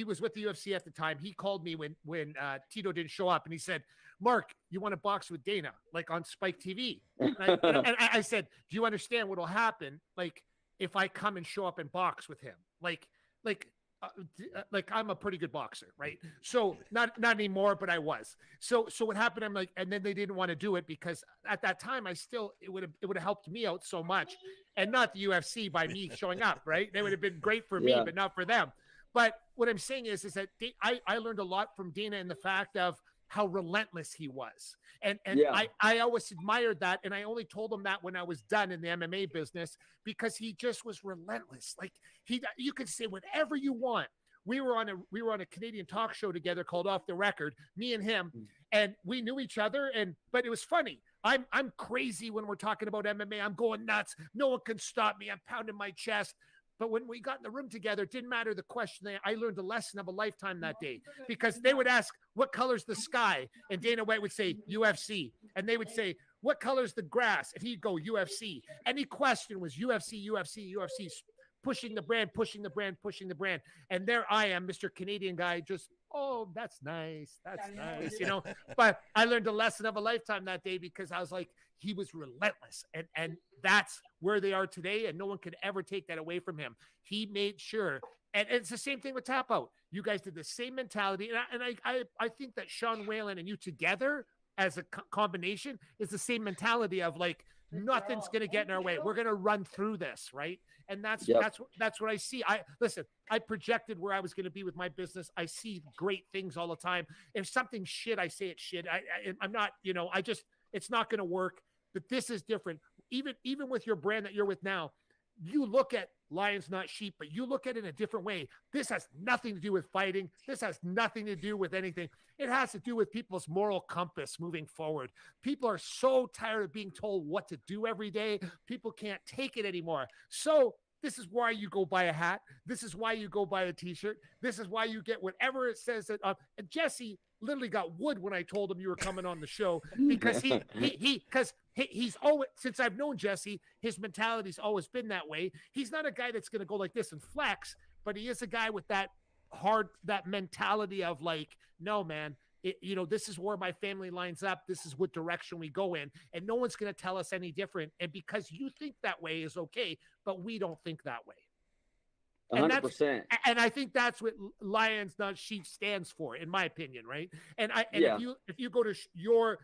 Speaker 1: was with the UFC at the time. He called me when Tito didn't show up, and he said, Mark, you want to box with Dana, like on Spike TV? And I said, do you understand what will happen? Like if I come and show up and box with him, like I'm a pretty good boxer, right? So not anymore, but I was. So what happened? I'm like, and then they didn't want to do it because at that time it would have helped me out so much, and not the UFC by me showing up, right? They would have been great for me, but not for them. But what I'm saying is that I learned a lot from Dana in the fact of how relentless he was. And I always admired that. And I only told him that when I was done in the MMA business, because he just was relentless. Like you could say whatever you want. We were on a Canadian talk show together called Off the Record, me and him, and we knew each other. But it was funny. I'm crazy when we're talking about MMA. I'm going nuts. No one can stop me. I'm pounding my chest. But when we got in the room together, it didn't matter the question. I learned a lesson of a lifetime that day, because they would ask, what color's the sky? And Dana White would say, UFC. And they would say, what color's the grass? And he'd go, UFC. Any question was UFC, UFC, UFC, pushing the brand, pushing the brand, pushing the brand. And there I am, Mr. Canadian guy, just, oh, that's nice. That's nice, you know. But I learned a lesson of a lifetime that day, because I was like, he was relentless. And that's where they are today. And no one could ever take that away from him. He made sure. And it's the same thing with Tapout. You guys did the same mentality. And I think that Sean Whalen and you together as a combination is the same mentality of like, nothing's going to get in our way. We're going to run through this. Right. And that's what I see. I projected where I was going to be with my business. I see great things all the time. If something's shit, I say it's shit. I'm not, you know, it's not going to work. But this is different. Even with your brand that you're with now, you look at lions, not sheep, but you look at it in a different way. This has nothing to do with fighting. This has nothing to do with anything. It has to do with people's moral compass moving forward. People are so tired of being told what to do every day. People can't take it anymore. So this is why you go buy a hat. This is why you go buy a t-shirt. This is why you get whatever it says that. And Jesse literally got wood when I told him you were coming on the show, because he's always, since I've known Jesse, his mentality's always been that way. He's not a guy that's going to go like this and flex, but he is a guy with that mentality of like, no, man, this is where my family lines up. This is what direction we go in, and no one's going to tell us any different. And because you think that way is okay, but we don't think that way.
Speaker 3: 100%.
Speaker 1: And I think that's what Lions Not Sheep stands for, in my opinion, right? If you go to your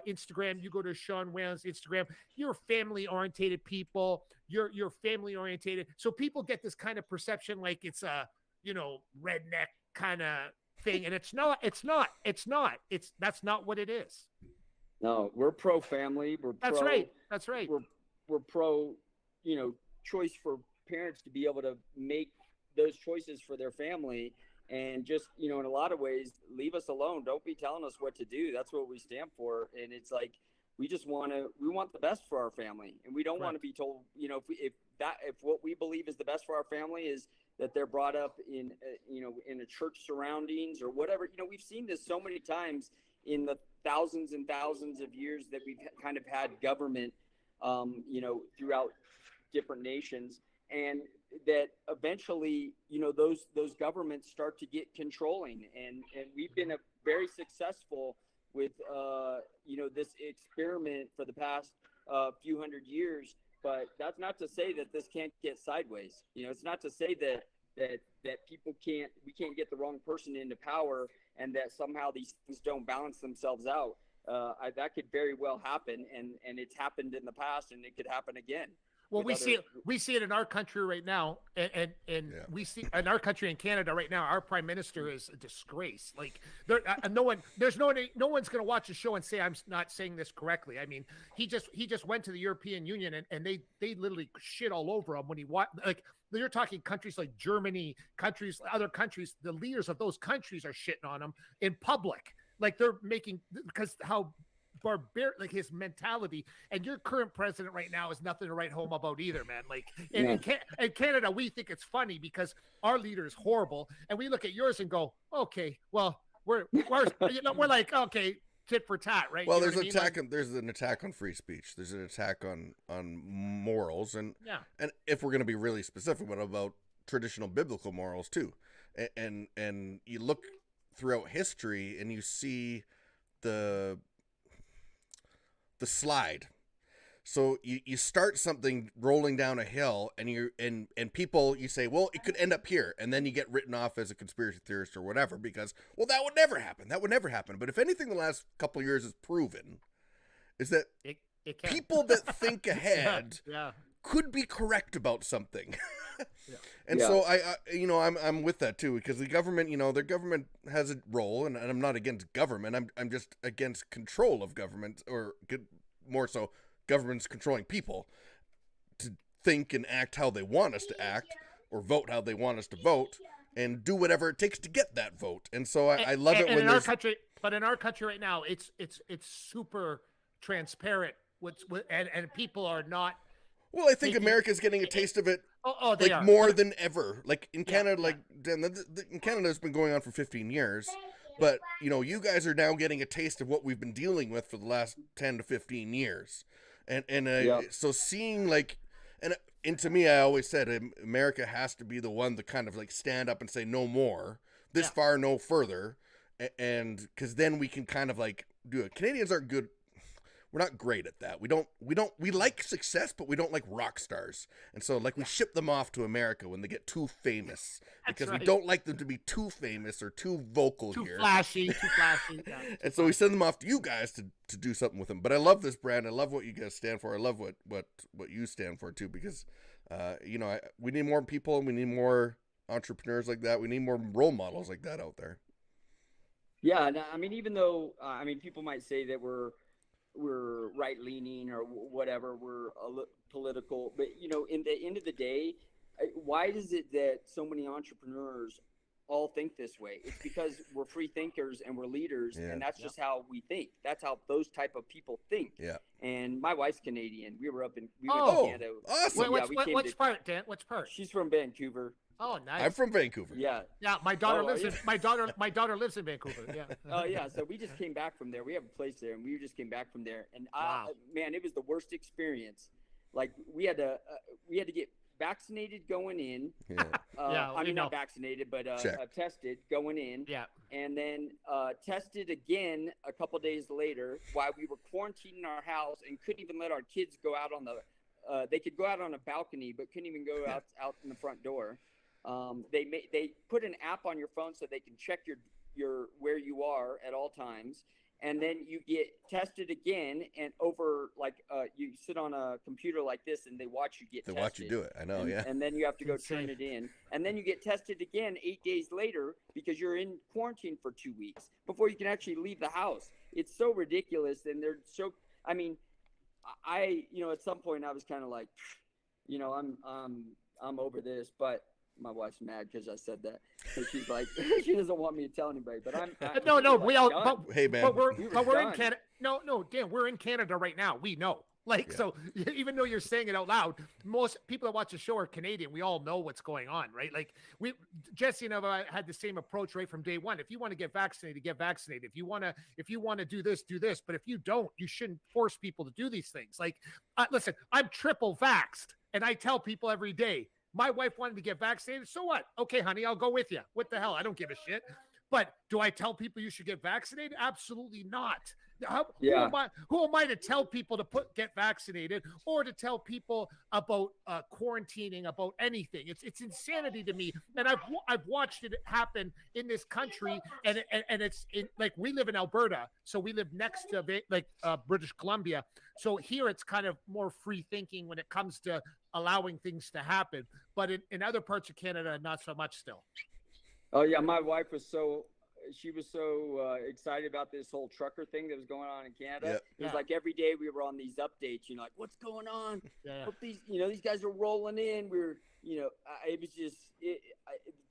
Speaker 1: Instagram, you go to Sean Whalen's Instagram, you're family orientated people. You're family orientated, so people get this kind of perception like it's a redneck kind of thing, and it's not. That's not what it is.
Speaker 3: No, we're pro family.
Speaker 1: That's right.
Speaker 3: We're pro, choice for parents to be able to make those choices for their family, and just, in a lot of ways, leave us alone. Don't be telling us what to do. That's what we stand for. And it's like, we want the best for our family, and we don't want to be told, if what we believe is the best for our family is that they're brought up in, in a church surroundings or whatever. We've seen this so many times in the thousands and thousands of years that we've kind of had government throughout different nations, and that eventually, those governments start to get controlling, and we've been very successful with this experiment for the past few hundred years. But that's not to say that this can't get sideways. It's not to say that we can't get the wrong person into power, and that somehow these things don't balance themselves out. That could very well happen, and it's happened in the past, and it could happen again.
Speaker 1: Well, we see it in our country right now, and we see in our country in Canada right now. Our prime minister is a disgrace. Like no one's going to watch the show and say I'm not saying this correctly. I mean, he just went to the European Union and they literally shit all over him when he like. You're talking countries like Germany, other countries. The leaders of those countries are shitting on him in public. Like they're making, because how barbaric, like his mentality. And your current president right now is nothing to write home about either, man. Like in Canada, we think it's funny because our leader is horrible, and we look at yours and go, okay, well, we're like, okay, tit for tat, right?
Speaker 2: Well, there's an attack on free speech. There's an attack on morals, and if we're going to be really specific, what about traditional biblical morals too? And you look throughout history and you see the slide. So you start something rolling down a hill, and people, you say, well, it could end up here, and then you get written off as a conspiracy theorist or whatever, because, well, that would never happen. That would never happen. But if anything, the last couple of years has proven is that people that think ahead could be correct about something. And so I'm with that too, because the government, their government has a role, and I'm not against government. I'm just against control of government, or more so, governments controlling people to think and act how they want us to act, or vote how they want us to vote, and do whatever it takes to get that vote. And so I love it when
Speaker 1: in our country, but in our country right now, it's super transparent. And people are not.
Speaker 2: Well, I think America's getting a taste of it.
Speaker 1: They are
Speaker 2: more than ever. Like in Canada, in Canada, it's been going on for 15 years. But you guys are now getting a taste of what we've been dealing with for the last 10 to 15 years. So seeing and to me, I always said America has to be the one to kind of stand up and say no more, this far, no further, and because then we can kind of do it. Canadians aren't good. We're not great at that. We like success, but we don't like rock stars. And so we ship them off to America when they get too famous, because we don't like them to be too famous or too vocal
Speaker 1: too
Speaker 2: here.
Speaker 1: Too flashy. Yeah.
Speaker 2: And so we send them off to you guys to do something with them. But I love this brand. I love what you guys stand for. I love what you stand for too, because we need more people, and we need more entrepreneurs like that. We need more role models like that out there.
Speaker 3: Yeah, I mean, even though people might say that we're right-leaning or whatever, we're political, but in the end of the day, why is it that so many entrepreneurs all think this way? It's because we're free thinkers and we're leaders, and that's just how we think. That's how those type of people think. Yeah. And my wife's Canadian. We went to Canada.
Speaker 2: Awesome.
Speaker 1: Which part, Dan? Which part?
Speaker 3: She's from Vancouver.
Speaker 1: Oh, nice.
Speaker 2: I'm from Vancouver.
Speaker 3: Yeah.
Speaker 1: Yeah, my daughter lives in Vancouver. Yeah.
Speaker 3: Oh yeah, so we just came back from there. We have a place there, and we just came back from there. And man, it was the worst experience. We had to get vaccinated going in. Yeah. Not vaccinated, but tested going in. Yeah. And then tested again a couple days later while we were quarantining our house and couldn't even let our kids go out on the. They could go out on a balcony, but couldn't even go out in the front door. They put an app on your phone so they can check your where you are at all times, and then you get tested again, and over you sit on a computer like this, and they watch you get tested.
Speaker 2: They watch you do it. I know,
Speaker 3: and then you have to go turn it in, and then you get tested again 8 days later because you're in quarantine for 2 weeks before you can actually leave the house. It's so ridiculous, and they're so. I mean, at some point I was kind of like, I'm over this, but my wife's mad because I said that. So she's like, she doesn't want me to tell anybody, but
Speaker 1: we all.
Speaker 2: Hey man,
Speaker 1: but we're in Canada. No, Dan, we're in Canada right now. We know. Like,
Speaker 2: Yeah.
Speaker 1: so even though you're saying it out loud, most people that watch the show are Canadian. We all know what's going on, right? Like Jesse and I had the same approach right from day one. If you want to get vaccinated, get vaccinated. If you want to do this, do this. But if you don't, you shouldn't force people to do these things. Like, listen, I'm triple vaxxed, and I tell people every day, my wife wanted to get vaccinated. So what? Okay, honey, I'll go with you. What the hell? I don't give a shit. But do I tell people you should get vaccinated? Absolutely not. Who am I to tell people to get vaccinated or to tell people about quarantining, about anything? It's insanity to me. And I've watched it happen in this country, and it's like, we live in Alberta, so we live next to British Columbia. So here it's kind of more free thinking when it comes to allowing things to happen. But in other parts of Canada, not so much still.
Speaker 3: Oh yeah, my wife was so excited about this whole trucker thing that was going on in Canada.
Speaker 2: Yep.
Speaker 3: It was like every day we were on these updates, like, what's going on?
Speaker 1: Yeah.
Speaker 3: Hope these guys are rolling in. It was just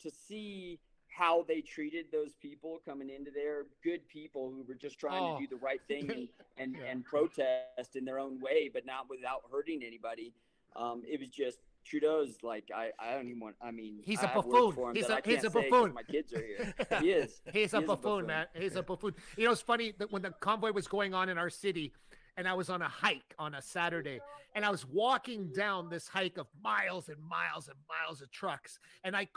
Speaker 3: to see how they treated those people coming into there, good people who were just trying to do the right thing and protest in their own way, but not without hurting anybody. It was just, Trudeau's like, I don't even want. I mean,
Speaker 1: he's a buffoon. He's a buffoon.
Speaker 3: My kids are here. He is.
Speaker 1: He's a buffoon, man. He's a buffoon. You know, it's funny that when the convoy was going on in our city, and I was on a hike on a Saturday, and I was walking down this hike of miles and miles and miles of trucks, and I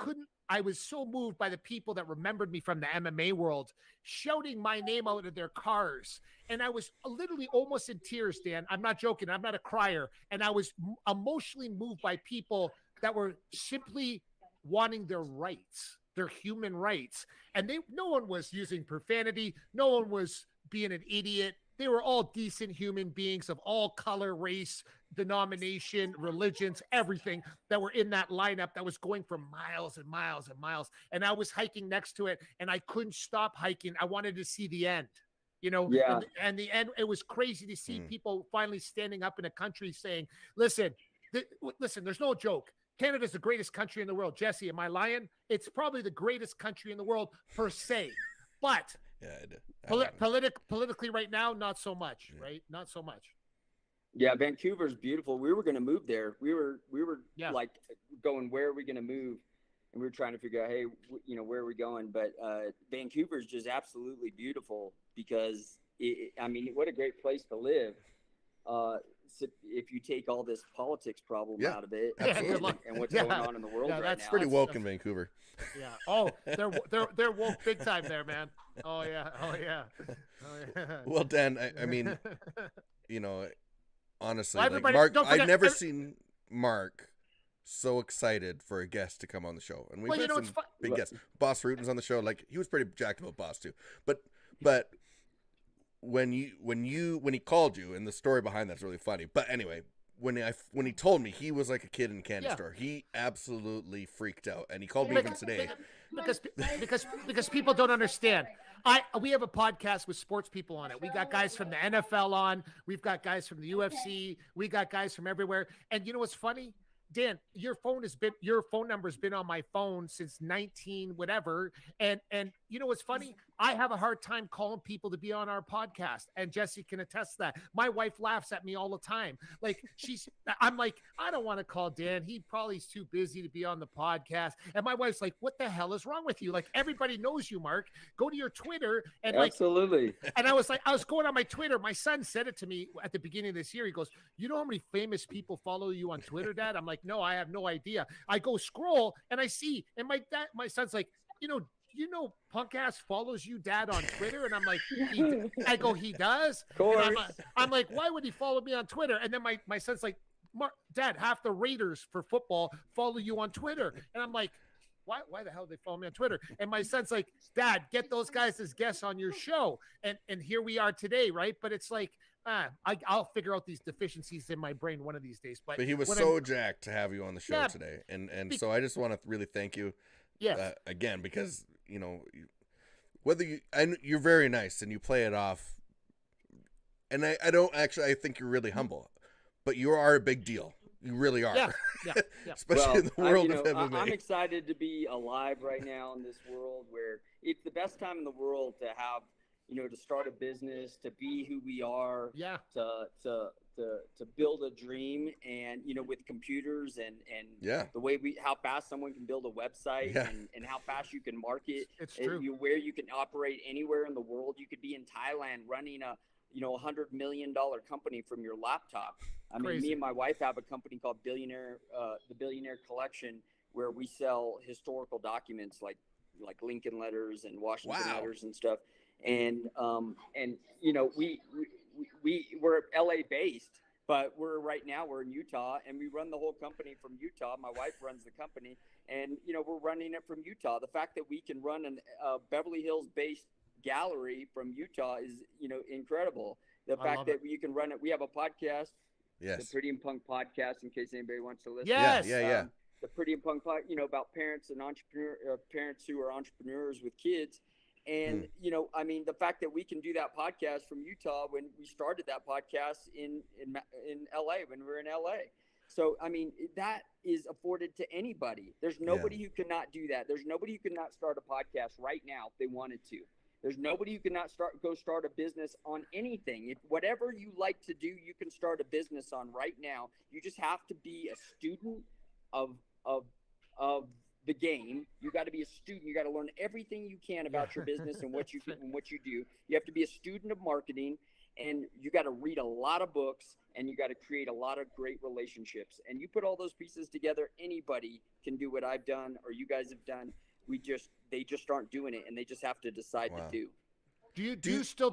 Speaker 1: was so moved by the people that remembered me from the MMA world, shouting my name out of their cars. And I was literally almost in tears, Dan. I'm not joking. I'm not a crier. And I was emotionally moved by people that were simply wanting their rights, their human rights. And no one was using profanity. No one was being an idiot. They were all decent human beings of all color, race, denomination, religions, everything that were in that lineup that was going for miles and miles and miles. And I was hiking next to it, and I couldn't stop hiking. I wanted to see the end,
Speaker 3: Yeah.
Speaker 1: And the end, it was crazy to see people finally standing up in a country saying, listen, there's no joke. Canada's the greatest country in the world. Jesse, am I lying? It's probably the greatest country in the world per se, but politically right now, not so much, right? Not so much.
Speaker 3: Yeah, Vancouver's beautiful. We were going to move there. We were like going, where are we going to move? And we were trying to figure out, hey, where are we going? But Vancouver's just absolutely beautiful because what a great place to live. So if you take all this politics problem out of it and what's going on in the world right now.
Speaker 2: It's pretty woke in Vancouver.
Speaker 1: Yeah. Oh, they're woke big time there, man. Oh yeah.
Speaker 2: Well, Dan, I mean, honestly,
Speaker 1: well,
Speaker 2: like Mark, I've never seen Mark so excited for a guest to come on the show, and we've had some big guests. Boss Rutan's on the show. Like, he was pretty jacked about Boss too, but when he called you, and the story behind that's really funny. But anyway, when he told me he was like a kid in a candy store, he absolutely freaked out, and he called me even today
Speaker 1: because people don't understand. We have a podcast with sports people on it. We got guys from the NFL on. We've got guys from the UFC. We got guys from everywhere. And you know what's funny? Dan, your phone number's been on my phone since 19 whatever. And you know what's funny? I have a hard time calling people to be on our podcast, and Jesse can attest to that. My wife laughs at me all the time. Like, I'm like, I don't want to call Dan. He probably is too busy to be on the podcast. And my wife's like, what the hell is wrong with you? Like, everybody knows you, Mark. Go to your Twitter and
Speaker 3: absolutely.
Speaker 1: And I was going on my Twitter. My son said it to me at the beginning of this year. He goes, you know how many famous people follow you on Twitter, Dad? I'm like, no, I have no idea. I go scroll and I see, and my son's like, punk ass follows you, Dad, on Twitter. And I'm like, I go, he does?
Speaker 3: Of course.
Speaker 1: And I'm like, why would he follow me on Twitter? And then my son's like, Dad, half the Raiders for football follow you on Twitter. And I'm like, why the hell do they follow me on Twitter? And my son's like, Dad, get those guys as guests on your show. And here we are today, right? But it's like, I'll figure out these deficiencies in my brain one of these days. But
Speaker 2: he was so jacked to have you on the show today. And so I just want to really thank you again, because, you're very nice and you play it off. And I think you're really humble, but you are a big deal. You really are.
Speaker 1: Yeah.
Speaker 2: Especially in the world of MMA.
Speaker 3: I'm excited to be alive right now in this world where it's the best time in the world to have to start a business, to be who we are,
Speaker 1: Yeah.
Speaker 3: to build a dream, and with computers and
Speaker 2: Yeah.
Speaker 3: the way how fast someone can build a website,
Speaker 2: Yeah.
Speaker 3: and how fast you can market.
Speaker 1: It's true.
Speaker 3: Where you can operate anywhere in the world. You could be in Thailand running a $100 million company from your laptop. I mean,
Speaker 1: Crazy.
Speaker 3: me and my wife have a company called the Billionaire Collection, where we sell historical documents like Lincoln letters and Washington
Speaker 2: Wow.
Speaker 3: letters and stuff. And we're LA based, but we're in Utah, and we run the whole company from Utah. My wife runs the company, and we're running it from Utah. The fact that we can run a Beverly Hills based gallery from Utah is incredible. The fact that you can run it. We have a podcast,
Speaker 2: Yes.
Speaker 3: the Pretty and Punk podcast, in case anybody wants to listen.
Speaker 1: Yes.
Speaker 2: Yeah.
Speaker 3: The Pretty and Punk podcast, about parents and parents who are entrepreneurs with kids. And, I mean, the fact that we can do that podcast from Utah, when we started that podcast in LA, when we were in LA. So, I mean, that is afforded to anybody. There's nobody who cannot do that. There's nobody who cannot start a podcast right now if they wanted to. There's nobody who cannot go start a business on anything. If whatever you like to do, you can start a business on right now. You just have to be a student of the game. You got to be a student. You got to learn everything you can about your business and what you do. You have to be a student of marketing, and you got to read a lot of books, and you got to create a lot of great relationships. And you put all those pieces together, anybody can do what I've done or you guys have done. They just aren't doing it, and they just have to decide to do.
Speaker 1: Do you still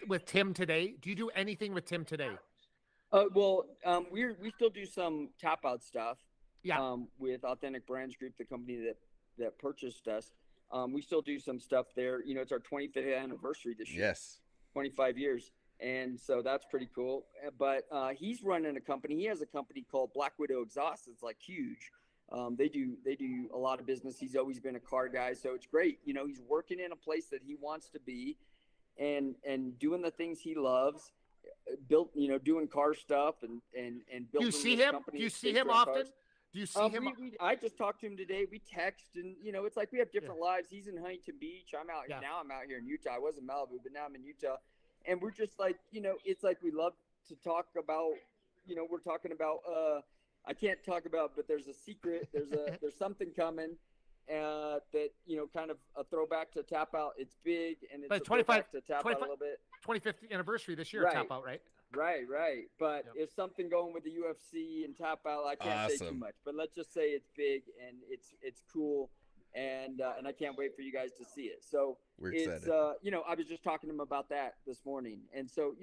Speaker 1: with Tim today? Do you do anything with Tim today?
Speaker 3: We still do some Tapout stuff.
Speaker 1: Yeah.
Speaker 3: With Authentic Brands Group, the company that purchased us. We still do some stuff there. It's our 25th anniversary this year.
Speaker 2: Yes.
Speaker 3: 25 years. And so that's pretty cool. But he's running a company. He has a company called Black Widow Exhaust. It's like huge. They do a lot of business. He's always been a car guy, so it's great. He's working in a place that he wants to be, and doing the things he loves. Doing car stuff and building.
Speaker 1: Do you see him? Do you see him often?
Speaker 3: Cars.
Speaker 1: Do you see him?
Speaker 3: I just talked to him today. We text, and it's like we have different lives. He's in Huntington Beach. I'm out now. I'm out here in Utah. I was in Malibu, but now I'm in Utah, and we're just like, it's like we love to talk about. We're talking about. I can't talk about, but there's a secret. There's something coming, that kind of a throwback to Tapout. It's big, and it's a throwback to Tapout a little bit.
Speaker 1: 25th anniversary this year,
Speaker 3: Right.
Speaker 1: Tapout, right?
Speaker 3: Right. But if something going with the UFC and Tapout, I can't say too much. But let's just say it's big and it's cool, and I can't wait for you guys to see it. So
Speaker 2: We're excited.
Speaker 3: I was just talking to him about that this morning, and so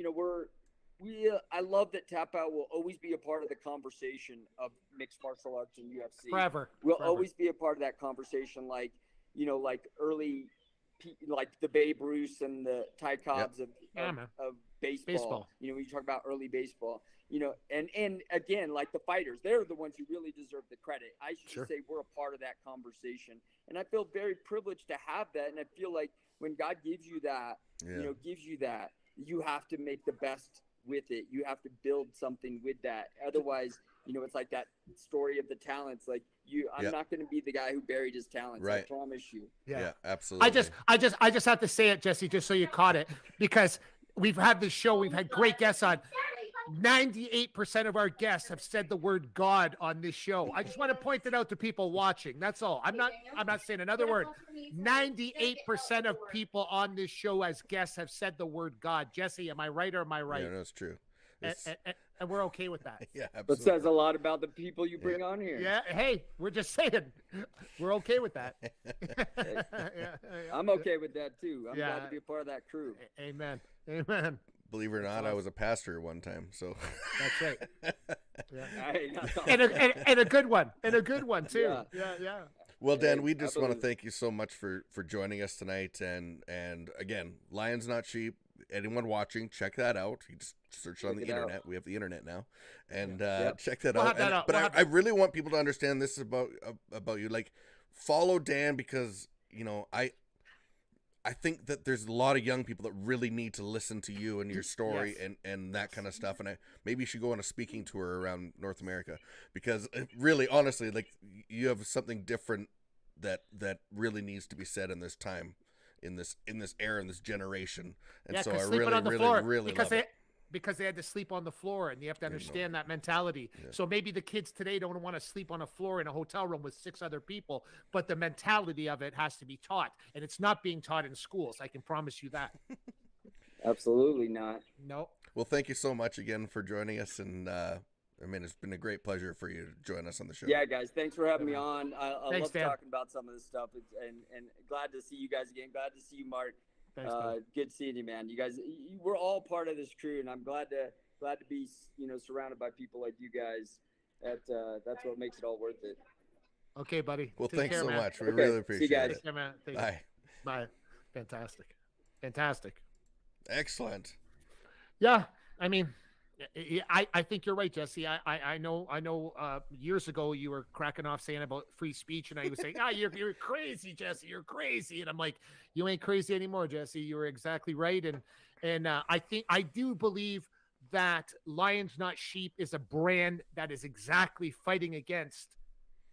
Speaker 3: I love that Tapout will always be a part of the conversation of mixed martial arts and UFC.
Speaker 1: Forever.
Speaker 3: We'll always be a part of that conversation, like early, like the Babe Ruth and the Ty Cobbs of baseball. When you talk about early baseball, and again, like the fighters, they're the ones who really deserve the credit. I should say we're a part of that conversation, and I feel very privileged to have that. And I feel like when God gives you that, you have to make the best with it. You have to build something with that. Otherwise, it's like that story of the talents. Like I'm not going to be the guy who buried his talents.
Speaker 2: Right.
Speaker 3: I promise you.
Speaker 2: Yeah, absolutely.
Speaker 1: I just have to say it, Jesse, just so you caught it, because we've had this show. We've had great guests on. 98% of our guests have said the word God on this show. I just want to point it out to people watching. That's all. I'm not saying another word. 98% of people on this show as guests have said the word God. Jesse, am I right or am I right?
Speaker 2: Yeah, that's true.
Speaker 1: And we're okay with that.
Speaker 2: Yeah,
Speaker 3: That
Speaker 2: absolutely.
Speaker 3: says a lot about the people you bring on here.
Speaker 1: Yeah. Hey, we're just saying we're okay with that.
Speaker 3: I'm okay with that too. I'm glad to be a part of that crew.
Speaker 1: Amen.
Speaker 2: Believe it or not, I was a pastor one time, so
Speaker 1: that's right.
Speaker 3: Hey,
Speaker 1: and a good one, too. Yeah.
Speaker 2: Well, Dan, we just want to thank you so much for joining us tonight, and again, Lion's Not Cheap. Anyone watching, check that out. You just search on the internet. We have the internet now, and check that out. But I really want people to understand this about you. Like, follow Dan, because I think that there's a lot of young people that really need to listen to you and your story and that kind of stuff. And maybe you should go on a speaking tour around North America, because really, honestly, like, you have something different that really needs to be said in this time. in this era, in this generation. And
Speaker 1: Yeah,
Speaker 2: so I
Speaker 1: 'cause sleeping
Speaker 2: really,
Speaker 1: on the
Speaker 2: really,
Speaker 1: floor
Speaker 2: really
Speaker 1: because
Speaker 2: love it.
Speaker 1: because they had to sleep on the floor, and you have to understand that mentality.
Speaker 2: Yeah.
Speaker 1: So maybe the kids today don't want to sleep on a floor in a hotel room with 6 other people, but the mentality of it has to be taught, and it's not being taught in schools. I can promise you that.
Speaker 3: Absolutely not.
Speaker 1: No.
Speaker 2: Well, thank you so much again for joining us, and I mean, it's been a great pleasure for you to join us on the show.
Speaker 3: Yeah, guys, thanks for having me
Speaker 1: man.
Speaker 3: on. I
Speaker 1: Thanks,
Speaker 3: love
Speaker 1: Dan.
Speaker 3: talking about some of this stuff, and glad to see you guys again. Glad to see you, Mark.
Speaker 1: Thanks, buddy.
Speaker 3: Good seeing you, man. You guys, we're all part of this crew, and I'm glad to be surrounded by people like you guys. That's what makes it all worth it.
Speaker 1: Okay, buddy.
Speaker 2: Well,
Speaker 1: Take
Speaker 2: thanks
Speaker 1: care,
Speaker 2: so
Speaker 1: man.
Speaker 2: much. We
Speaker 3: Okay,
Speaker 2: really
Speaker 3: see you
Speaker 2: appreciate
Speaker 3: guys.
Speaker 2: it.
Speaker 1: Take care, man. Take
Speaker 2: Bye.
Speaker 1: care. Bye. Fantastic. Fantastic.
Speaker 2: Excellent.
Speaker 1: Yeah, I mean, I think you're right, Jesse. I know. Years ago, you were cracking off saying about free speech, and I was saying, you're crazy, Jesse. You're crazy, and I'm like, you ain't crazy anymore, Jesse. You were exactly right, and I do believe that Lions Not Sheep is a brand that is exactly fighting against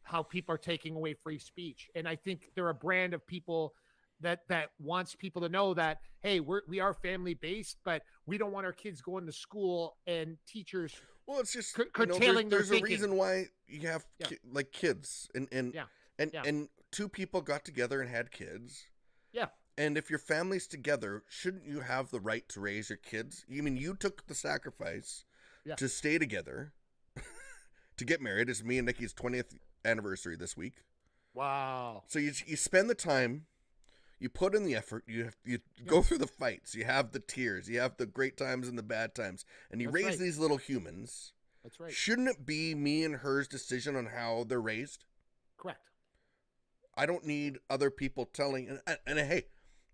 Speaker 1: how people are taking away free speech, and I think they're a brand of people that wants people to know that, hey, we are family based, but we don't want our kids going to school and teachers.
Speaker 2: Well, it's just
Speaker 1: curtailing their
Speaker 2: there's a
Speaker 1: thinking.
Speaker 2: reason why you have like kids and
Speaker 1: Yeah.
Speaker 2: two people got together and had kids.
Speaker 1: Yeah.
Speaker 2: And if your family's together, shouldn't you have the right to raise your kids? You mean you took the sacrifice to stay together, to get married? It's me and Nikki's 20th anniversary this week.
Speaker 1: Wow.
Speaker 2: So you spend the time, you put in the effort, you go through the fights, you have the tears, you have the great times and the bad times, and you
Speaker 1: That's
Speaker 2: raise
Speaker 1: right.
Speaker 2: these little humans.
Speaker 1: That's right.
Speaker 2: Shouldn't it be me and her's decision on how they're raised?
Speaker 1: Correct.
Speaker 2: I don't need other people telling. And hey,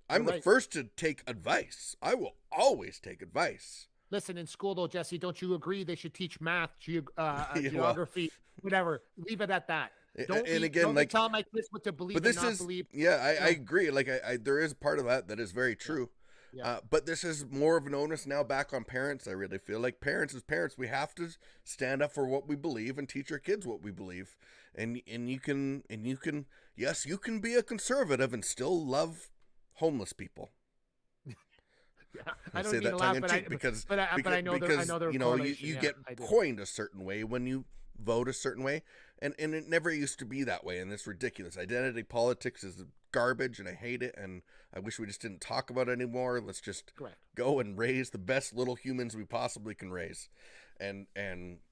Speaker 2: I'm
Speaker 1: You're
Speaker 2: the
Speaker 1: right.
Speaker 2: first to take advice. I will always take advice.
Speaker 1: Listen, in school though, Jesse, don't you agree they should teach math, geography, whatever? Leave it at that. Don't tell my kids what to believe.
Speaker 2: But this
Speaker 1: and not
Speaker 2: is
Speaker 1: believe.
Speaker 2: I agree. Like I there is part of that is very true.
Speaker 1: Yeah.
Speaker 2: But this is more of an onus now back on parents. I really feel like parents, as parents, we have to stand up for what we believe and teach our kids what we believe. And you can yes, you can be a conservative and still love homeless people.
Speaker 1: Yeah,
Speaker 2: I
Speaker 1: I don't
Speaker 2: say
Speaker 1: mean
Speaker 2: that
Speaker 1: to
Speaker 2: tongue
Speaker 1: laugh,
Speaker 2: in
Speaker 1: but
Speaker 2: cheek because
Speaker 1: I know there
Speaker 2: you get coined a certain way when you vote a certain way, and it never used to be that way, and it's ridiculous. Identity politics is garbage, and I hate it, and I wish we just didn't talk about it anymore. Let's just go and raise the best little humans we possibly can raise, and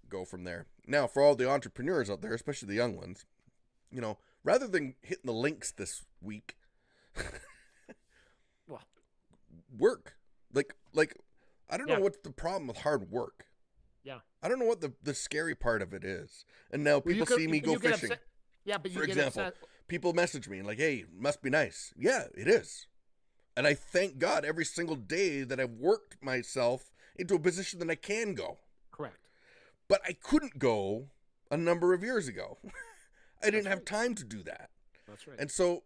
Speaker 2: go from there. Now, for all the entrepreneurs out there, especially the young ones, rather than hitting the links this week, work. Like I don't know what's the problem with hard work.
Speaker 1: Yeah.
Speaker 2: I don't know what the scary part of it is. And now people see me go fishing.
Speaker 1: Yeah, but
Speaker 2: for example, people message me like, "Hey, must be nice." Yeah, it is. And I thank God every single day that I've worked myself into a position that I can go.
Speaker 1: Correct.
Speaker 2: But I couldn't go a number of years ago. I didn't have time to do that.
Speaker 1: That's right.
Speaker 2: And so,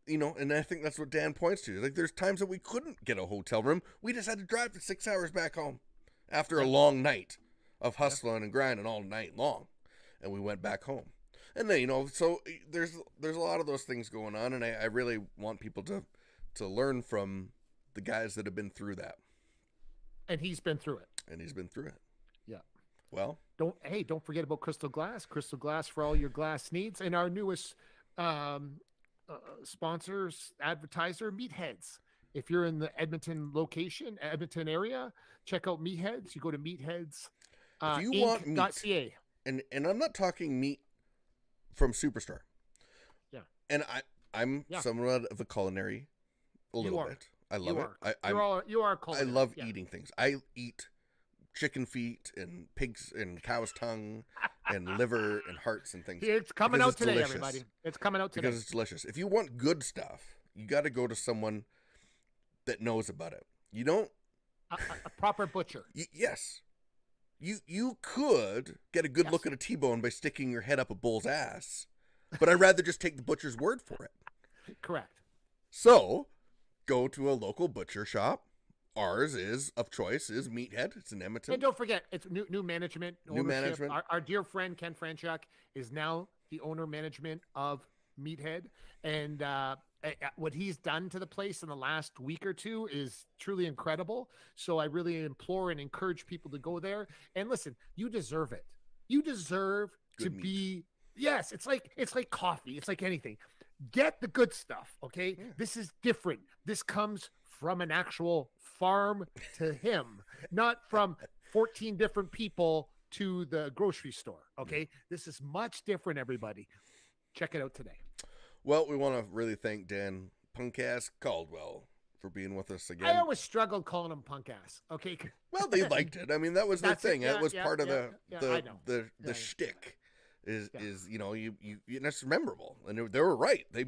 Speaker 2: and I think that's what Dan points to. Like, there's times that we couldn't get a hotel room. We just had to drive for 6 hours back home after a long night of hustling and grinding all night long. And we went back home. And then, so there's a lot of those things going on. And I really want people to learn from the guys that have been through that.
Speaker 1: And he's been through it.
Speaker 2: Yeah. Well,
Speaker 1: don't forget about Crystal Glass. Crystal Glass for all your glass needs. And our newest sponsors, advertiser, Meatheads. If you're in the Edmonton area, check out Meatheads. You go to Meatheads.
Speaker 2: If you want meat, and I'm not talking meat from Superstar. Yeah. And I'm somewhat of a culinary, a little bit. I love it.
Speaker 1: You are a culinary.
Speaker 2: I love eating things. I eat chicken feet and pigs and cow's tongue and liver and hearts and things.
Speaker 1: It's coming out today, everybody. It's coming out today.
Speaker 2: Because it's delicious. If you want good stuff, you got to go to someone that knows about it. You don't...
Speaker 1: A proper butcher.
Speaker 2: Yes. You could get a good look at a T-bone by sticking your head up a bull's ass, but I'd rather just take the butcher's word for it.
Speaker 1: Correct.
Speaker 2: So, go to a local butcher shop. Ours of choice is Meathead. It's in Edmonton.
Speaker 1: And don't forget, it's new management.
Speaker 2: New management.
Speaker 1: Our dear friend Ken Franchuk is now the owner management of Meathead, and what he's done to the place in the last week or two is truly incredible. So I really implore and encourage people to go there. And listen, you deserve it. You deserve to be. Yes, it's like coffee. It's like anything. Get the good stuff. Okay, this is different. This comes from an actual farm to him, not from 14 different people to the grocery store. Okay, this is much different. Everybody, check it out today.
Speaker 2: Well, we want to really thank Dan Punkass Caldwell for being with us again.
Speaker 1: I always struggled calling him punk ass. Okay.
Speaker 2: Well, they liked it. I mean, that was the thing. It was part of the shtick. Is it's memorable, and they were right. They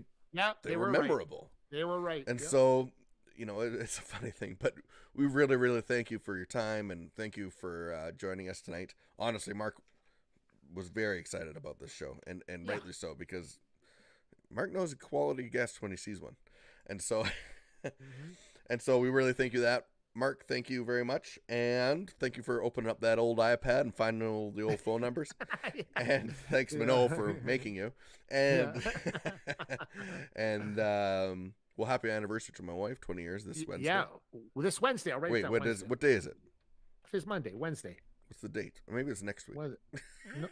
Speaker 2: were memorable.
Speaker 1: Right. They were right.
Speaker 2: And so, it's a funny thing, but we really, really thank you for your time, and thank you for joining us tonight. Honestly, Mark was very excited about this show, and rightly so, because Mark knows a quality guest when he sees one. And so and so we really thank you that. Mark, thank you very much. And thank you for opening up that old iPad and finding the old phone numbers. And thanks, Minot, for making you. And well, happy anniversary to my wife, 20 years this Wednesday.
Speaker 1: Yeah, this Wednesday. I'll write
Speaker 2: Wait, what day is it?
Speaker 1: It's Monday, Wednesday.
Speaker 2: What's the date? Or maybe it's next week.
Speaker 1: What is it? No.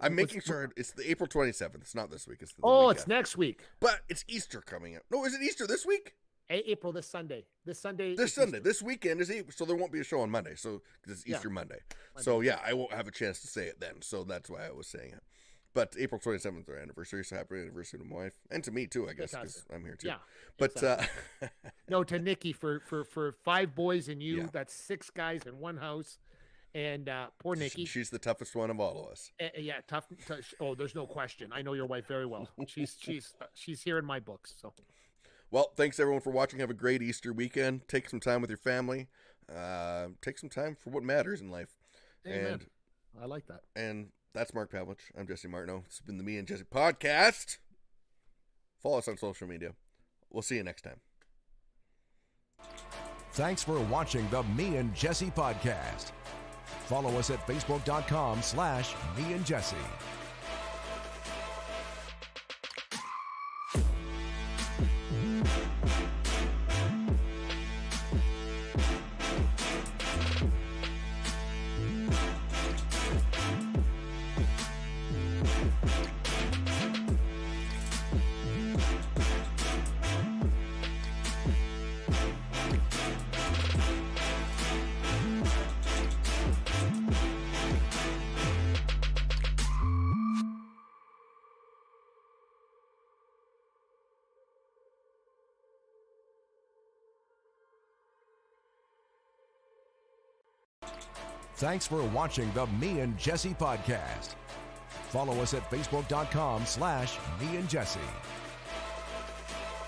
Speaker 2: I'm making sure it's the April 27th. It's not this week. It's the
Speaker 1: week
Speaker 2: after.
Speaker 1: Next week.
Speaker 2: But it's Easter coming up. No, is it Easter this week?
Speaker 1: April, this Sunday. This Sunday.
Speaker 2: This weekend is April, so there won't be a show on Monday. So because it's Easter Monday. So yeah, I won't have a chance to say it then. So that's why I was saying it. But April 27th, our anniversary. So happy anniversary to my wife and to me too, I guess, because I'm here too.
Speaker 1: Yeah.
Speaker 2: But
Speaker 1: no, to Nikki for 5 boys and you. Yeah. That's 6 guys in one house. And poor Nikki.
Speaker 2: She's the toughest one of all of us.
Speaker 1: Yeah, tough. Oh, there's no question. I know your wife very well. She's here in my books. So,
Speaker 2: well, thanks everyone for watching. Have a great Easter weekend. Take some time with your family. Take some time for what matters in life.
Speaker 1: Amen. And I like that.
Speaker 2: And that's Mark Pavlich. I'm Jesse Martineau. It's been the Me and Jesse podcast. Follow us on social media. We'll see you next time.
Speaker 4: Thanks for watching the Me and Jesse podcast. Follow us at facebook.com/meandjesse. Thanks for watching the Me and Jesse podcast. Follow us at facebook.com/meandjesse.